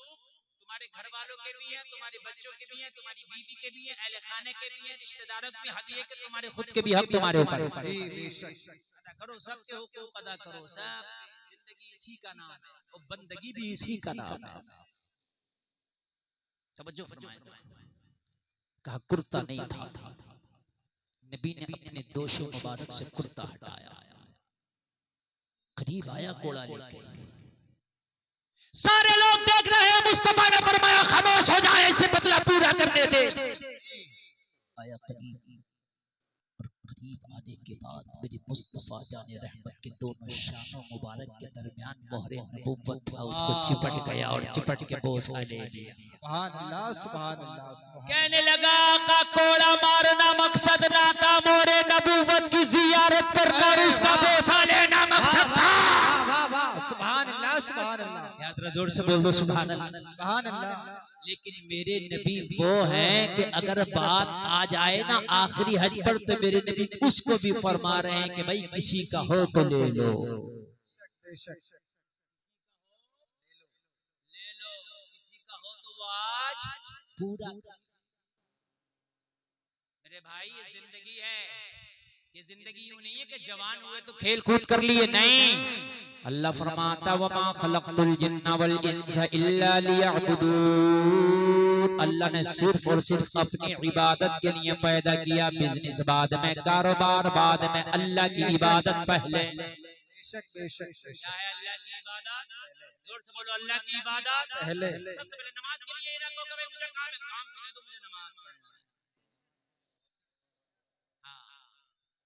तुम्हारे घर वालों के भी हैं, तुम्हारे बच्चों के भी हैं, तुम्हारी बीवी के भी हैं, अहले खाने के भी हैं, रिश्तेदारों के भी हक है कि तुम्हारे खुद के भी हक तुम्हारे ऊपर जी बेशक। अदा करो, सबके हुकूक अदा करो। सब जिंदगी इसी का नाम है और बंदगी भी इसी का नाम है। तवज्जो फरमाएं। कहा कुर्ता नहीं था, नबी ने अपने दोशे मुबारक से कुर्ता हटाया, करीब आया कोड़ा लेके। सारे लोग देख रहे हैं, मुस्तफा ने फरमाया खामोश हो जाए, इसे बदला पूरा करने दे। आया करीब, और करीब आने के बाद मेरे मुस्तफ़ा जाने रहमत के दोनों शानों मुबारक के दरमियान मोहरे नबूवत था, उसको चिपट गया और चिपट के बोसा ले लिया। सुभान अल्लाह, सुभान अल्लाह, सुभान कहने लगा का कोड़ा मारना मकसद ना था, मोरे नबूवत की जियारत करना और उसका बोसा लेना मकसद था। वाह वाह, सुभान अल्लाह, सुभान अल्लाह, याद रहा, जोर से बोल दो सुभान अल्लाह। सुभान अल्लाह। लेकिन मेरे नबी वो हैं कि अगर बात आ जाए ना आखिरी हज पर, तो मेरे नबी उसको भी फरमा रहे हैं कि भाई किसी का हो तो ले लो, बेशक ले लो, किसी का हो तो वो आज पूरा। मेरे भाई ये जिंदगी है, ये जिंदगी यूं नहीं है कि जवान हुए तो खेल कूद कर लिए, नहीं। अल्लाह फरमाता वमा खलक़तुल जिन्ना वल इंसा इल्ला लियअबुदून। अल्लाह ने सिर्फ और सिर्फ अपनी इबादत के लिए पैदा किया। बिजनेस बाद में, कारोबार बाद में, अल्लाह की इबादत पहले। बेशक बेशक क्या बेशक है अल्लाह की इबादत? जोर से बोलो, अल्लाह की इबादत पहले। सबसे पहले नमाज के लिए ये रखो कि भाई मुझे काम है, काम से ले दो, मुझे नमाज पढ़ना है।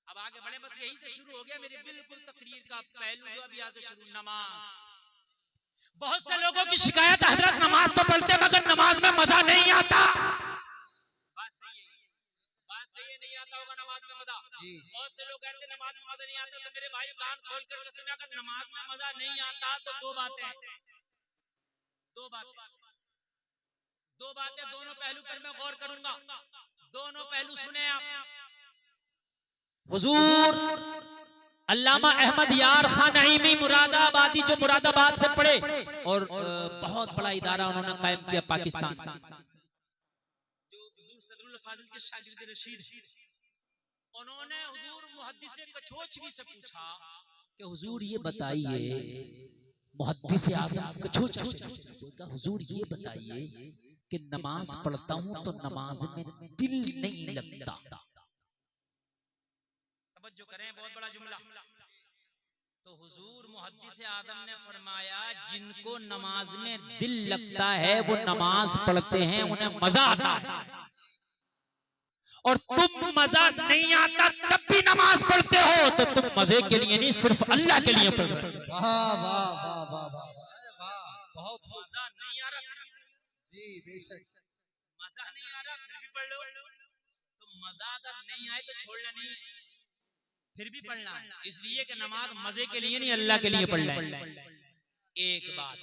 अब आगे बढ़े, बस यही से शुरू हो गया मेरी बिल्कुल तकरीर का पहलू, जो अब यहाँ से शुरू। नमाज, बहुत से लोगों की शिकायत, हजरत नमाज तो पढ़ते मगर नमाज में मजा नहीं आता। बात सही है, बात सही है, नहीं आता होगा नमाज में मजा। जी। बहुत से लोग कहते हैं नमाज में मजा नहीं आता, तो मेरे भाई कान खोल करके सुना, अगर नमाज में मजा नहीं आता तो दो बातें, दोनों पहलू पर मैं गौर करूंगा, दोनों पहलू सुने आप। हुजूर अल्लामा अहमद यार खान नईमी मुरादाबादी, जो मुरादाबाद से पढ़े और बहुत बड़ा इदारा उन्होंने कायम किया पाकिस्तान, जो हुजूर सदरुल फाजिल के शागिर्द रशीद, उन्होंने हुजूर मुहद्दिस कछोचवी से पूछा कि हुजूर ये बताइए, मुहद्दिस आज़म कछोचवी, हुजूर ये बताइए कि नमाज पढ़ता हूँ तो नमाज में दिल नहीं लगता। तवज्जो करें, बहुत बड़ा जुमला। तो हुजूर मुहद्दिस आदम ने फरमाया, जिनको नमाज में दिल लगता है वो नमाज पढ़ते हैं, उन्हें मजा आता है। और तुम मजा नहीं आता तब भी नमाज पढ़ते हो, तो तुम मजे के लिए नहीं, सिर्फ अल्लाह के लिए पढ़ रहे हो। वाह वाह वाह वाह वाह वाह, बहुत मजा नहीं आ रहा, जी बेशक। मजा नहीं आ रहा फिर भी पढ़ लो। तो मजा अगर नहीं आए तो छोड़ना नहीं है, फिर भी पढ़ना है, इसलिए कि नमाज मजे के लिए नहीं, अल्लाह के लिए पढ़ना है। एक बात।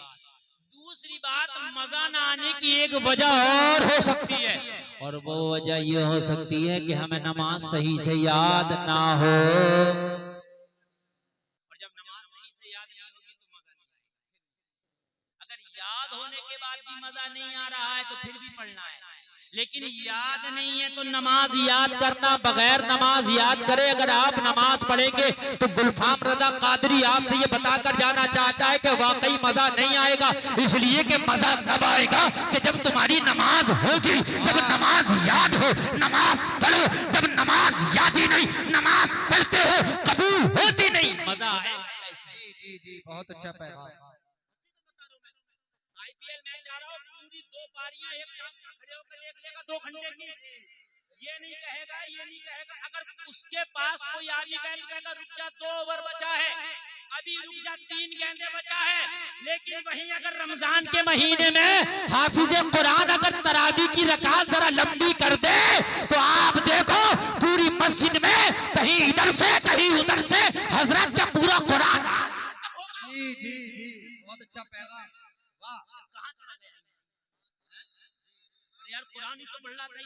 दूसरी बात, मजा ना आने की एक वजह और हो सकती है, और वो वजह ये हो सकती है कि हमें नमाज सही से याद ना हो। और जब नमाज सही से याद नहीं होगी तो मजा नहीं आएगा। अगर याद होने के बाद भी मजा नहीं आ रहा है तो फिर भी पढ़ना है, लेकिन याद नहीं है तो नमाज याद करना, बगैर नमाज याद करे अगर आप नमाज पढ़ेंगे तो गुलफाम रजा कादरी आपसे ये बताकर जाना चाहता है कि वाकई मजा नहीं आएगा, इसलिए कि मजा तब आएगा कि जब तुम्हारी नमाज होगी, जब नमाज याद हो। नमाज पढ़ो, जब नमाज याद ही नहीं, नमाज पढ़ते हो कबूल होती नहीं, मजा आएगा कैसे? जी जी जी, बहुत अच्छा पैगाम। आईपीएल मैच आ रहा हो, पूरी दो पारियां एक टांग पर खड़े होकर देख लेगा 2 घंटे की, ये नहीं कहेगा, ये नहीं कहेगा। अगर उसके पास कोई आ भी गया तो कहेगा रुक जा, 2 ओवर बचा है, अभी रुक जा, 3 गेंदे बचा है। लेकिन वहीं अगर रमजान के महीने में हाफिज कुरान अगर तरावी की रकात जरा लंबी कर दे तो आप देखो पूरी मस्जिद में कहीं इधर से कहीं उधर से हजरत का पूरा कुरान। जी जी जी, बहुत अच्छा पैगाम। वाह, कहाँ चला गया? अरे यार कुरान ही तो पढ़ना था,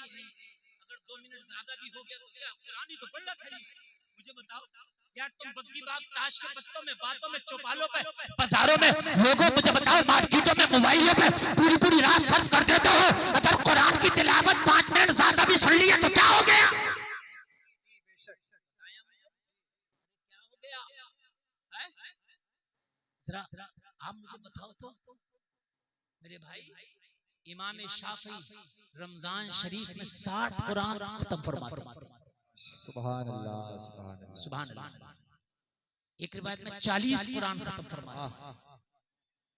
अगर 2 मिनट ज्यादा भी हो गया तो क्या, कुरान ही तो पढ़ना था। मुझे बताओ यार, तुम बग्गी बाग ताश के पत्तों में, बातों में, चौपालों पे, बाजारों में लोगों, मुझे बताओ मार्केटों में, मोबाइलों पे पूरी पूरी रात सर्फ कर देते हो, अगर कुरान की तिलावत 5 मिनट ज्यादा भी सुन लिया तो क्या हो गया? बेशक। क्या हो गया है? जरा आप मुझे बताओ तो मेरे भाई, इमाम शाफी रमजान शरीफ में 60 कुरान खत्म फरमाते हैं। सुभान अल्लाह, सुभान अल्लाह, सुभान अल्लाह। एक रिवायत में 40 कुरान खत्म फरमाते हैं।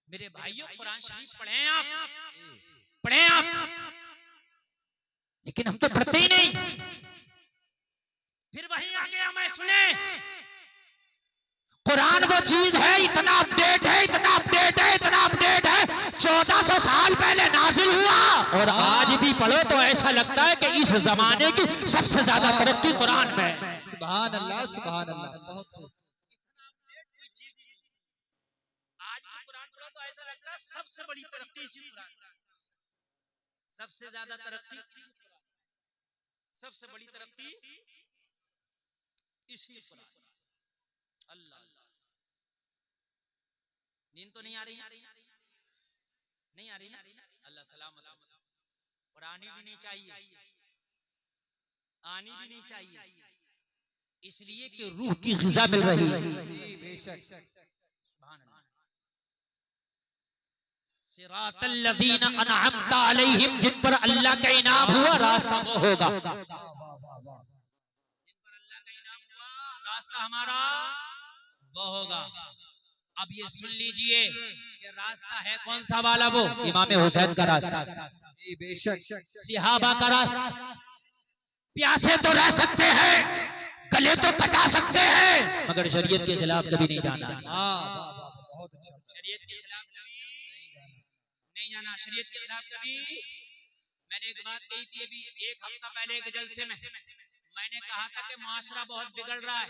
मेरे भाइयों, कुरान शरीफ पढ़े आप, पढ़े आप, लेकिन हम तो पढ़ते ही नहीं। फिर वही कुरान वो चीज है, इतना अपडेट है, इतना अपडेट है, इतना अपडेट है, 1400 साल पहले नाजिल हुआ और आज भी पढ़ो तो ऐसा लगता है कि इस जमाने की सबसे ज्यादा तरक्की कुरान में है। सुभान अल्लाह, सुभान अल्लाह। बहुत खूब। आज भी कुरान पढ़ो तो ऐसा लगता है सबसे बड़ी तरक्की इसी कुरान में। सबसे ज्यादा तरक्की, सबसे बड़ी तरक्की इसी कुरान। अल्लाह अल्लाह। नींद तो नहीं आ रही, नहीं आ रही ना? अल्लाह सलामत। और आनी भी नहीं चाहिए, आनी भी नहीं चाहिए, इसलिए कि रूह की ग़िज़ा मिल रही है। जी बेशक। सिरातल्लज़ीना अनअमता अलैहिम, जिन पर अल्लाह का इनाम हुआ रास्ता वो होगा। जिन पर अल्लाह का इनाम हुआ रास्ता हमारा वो होगा। अब ये सुन लीजिए कि रास्ता है कौन सा वाला? वो इमाम हुसैन का रास्ता, जी बेशक। सिहाबा का रास्ता। प्यासे तो रह सकते हैं, गले तो कटा सकते हैं, मगर शरीयत के खिलाफ कभी नहीं जाना। बहुत अच्छा। शरीयत के खिलाफ कभी नहीं जाना, शरीयत के खिलाफ कभी। मैंने एक बात कही थी अभी एक हफ्ता पहले एक जलसे में, मैंने कहा था कि माशरा बहुत बिगड़ रहा है,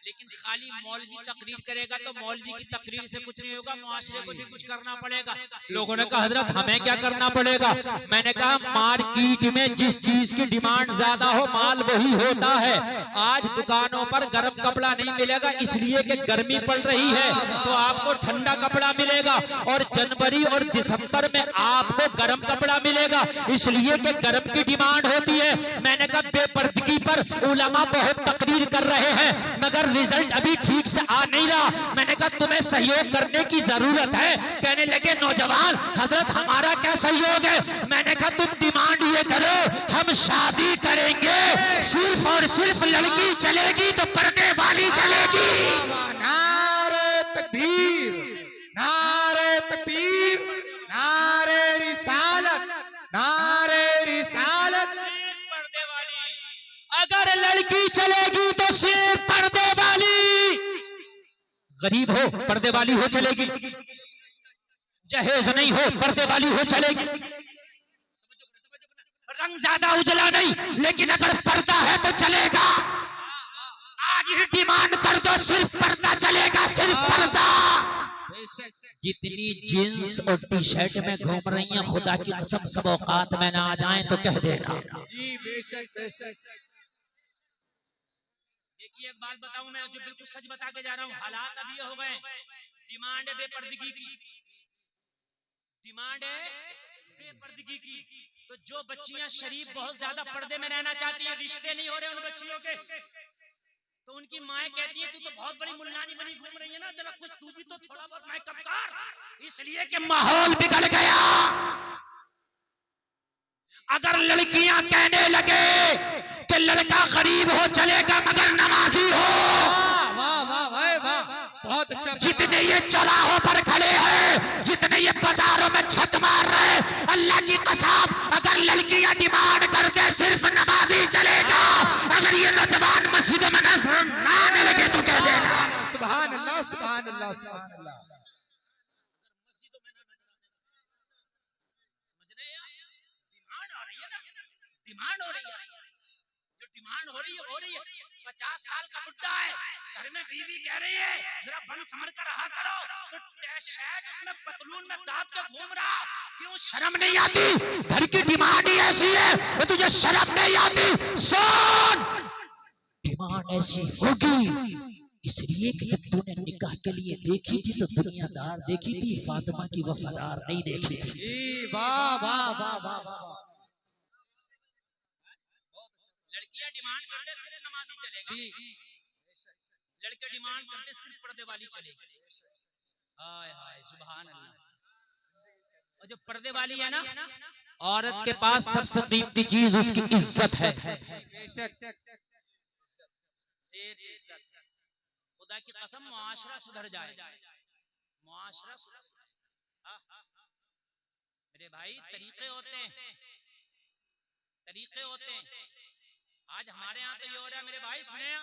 लेकिन खाली मौलवी तकरीर करेगा तो मौलवी की तकरीर से कुछ नहीं होगा, मुआशरे को भी कुछ करना पड़ेगा। लोगों ने कहा हजरत हमें क्या करना पड़ेगा? मैंने कहा मार्केट में जिस चीज की डिमांड ज्यादा हो माल वही होता है। आज दुकानों पर गर्म कपड़ा नहीं मिलेगा इसलिए कि गर्मी पड़ रही है, तो आपको ठंडा कपड़ा मिलेगा, और जनवरी और दिसंबर में आपको गर्म कपड़ा मिलेगा इसलिए कि गर्म की डिमांड होती है। मैंने कहा बेपर्दगी पर उलमा बहुत तकरीर कर रहे हैं मगर रिजल्ट अभी ठीक से आ नहीं रहा। मैंने कहा तुम्हें सहयोग करने की जरूरत है। कहने लगे नौजवान हजरत हमारा क्या सहयोग है? मैंने कहा तुम डिमांड ये करो हम शादी करेंगे, सिर्फ और सिर्फ लड़की चलेगी तो पर्दे वाली चलेगी। नारे तकबीर, नारे तकबीर, नारे रिसालत, नारे रिसालत। पर्दे वाली अगर लड़की चलेगी तो सिर्फ पर्दे वाली, गरीब हो पर्दे वाली हो चलेगी, जहेज नहीं हो पर्दे वाली हो चलेगी, रंग ज्यादा उजला नहीं लेकिन अगर पर्दा है तो चलेगा। आज ही डिमांड कर दो सिर्फ पर्दा चलेगा, सिर्फ पर्दा। जितनी जींस और टी शर्ट में घूम रही हैं खुदा की कसम सब औकात में ना आ जाएं तो कह देना। जी बेशक बेशक। देखिए एक बात बताऊं, मैं जो बिल्कुल सच बता के जा रहा हूँ, हालात अभी ये हो गए, डिमांड है बेपर्दगी की, डिमांड है बेपर्दगी की। तो जो बच्चियां शरीफ बहुत ज्यादा पर्दे में रहना चाहती हैं, रिश्ते नहीं हो रहे उन बच्चियों के, तो उनकी माएं कहती है तू तो बहुत बड़ी मुल्लानी बनी घूम रही है ना, जरा कुछ तू भी तो थोड़ा बहुत मेकअप कर, इसलिए कि माहौल बिगड़ गया। अगर लड़कियां कहने लगे कि लड़का गरीब हो चलेगा मगर नमाजी हो, वाह वाह वाह वाह, बहुत अच्छा। जितने ये चौराहों पर खड़े हैं, जितने ये बाजारों में छत मार रहे हैं, अल्लाह की कसम अगर लड़कियां डिमांड करके सिर्फ नमाजी चलेगा, अगर ये नौजवान मस्जिद में नजर ना आने लगे तो कह देना सुभान अल्लाह, सुभान अल्लाह, सुभान अल्लाह। डिमांड हो रही है, जो डिमांड हो रही है 50 साल का बुड्ढा है, घर में बीवी कह रही है जरा बन समझ कर रहा करो, तो शायद उसमें पतलून में दांत के घूम रहा, क्यों शर्म नहीं आती? घर की डिमांड ही ऐसी है तो तुझे शर्म नहीं आती? सुन, डिमांड ऐसी होगी इसलिए कि जब तूने निकाह के लिए देखी थी तो दुनियादार देखी थी, फातिमा की वफादार नहीं देखी थी। वाह वाह वाह वाह वाह। लड़कियां डिमांड करते सिर्फ नमाजी चलेगा, लड़के डिमांड करते सिर्फ पर्दे वाली चलेगी। हाय हाय सुभान अल्लाह। और जो पर्दे वाली है ना, औरत के पास सबसे कीमती चीज उसकी इज्जत है। शेर इज्जत, खुदा की कसम मुआशरा सुधर जाए, मुआशरा सुधर। मेरे भाई तरीके होते हैं, तरीके होते हैं। आज हमारे यहाँ तो ये हो रहा है मेरे भाई, सुने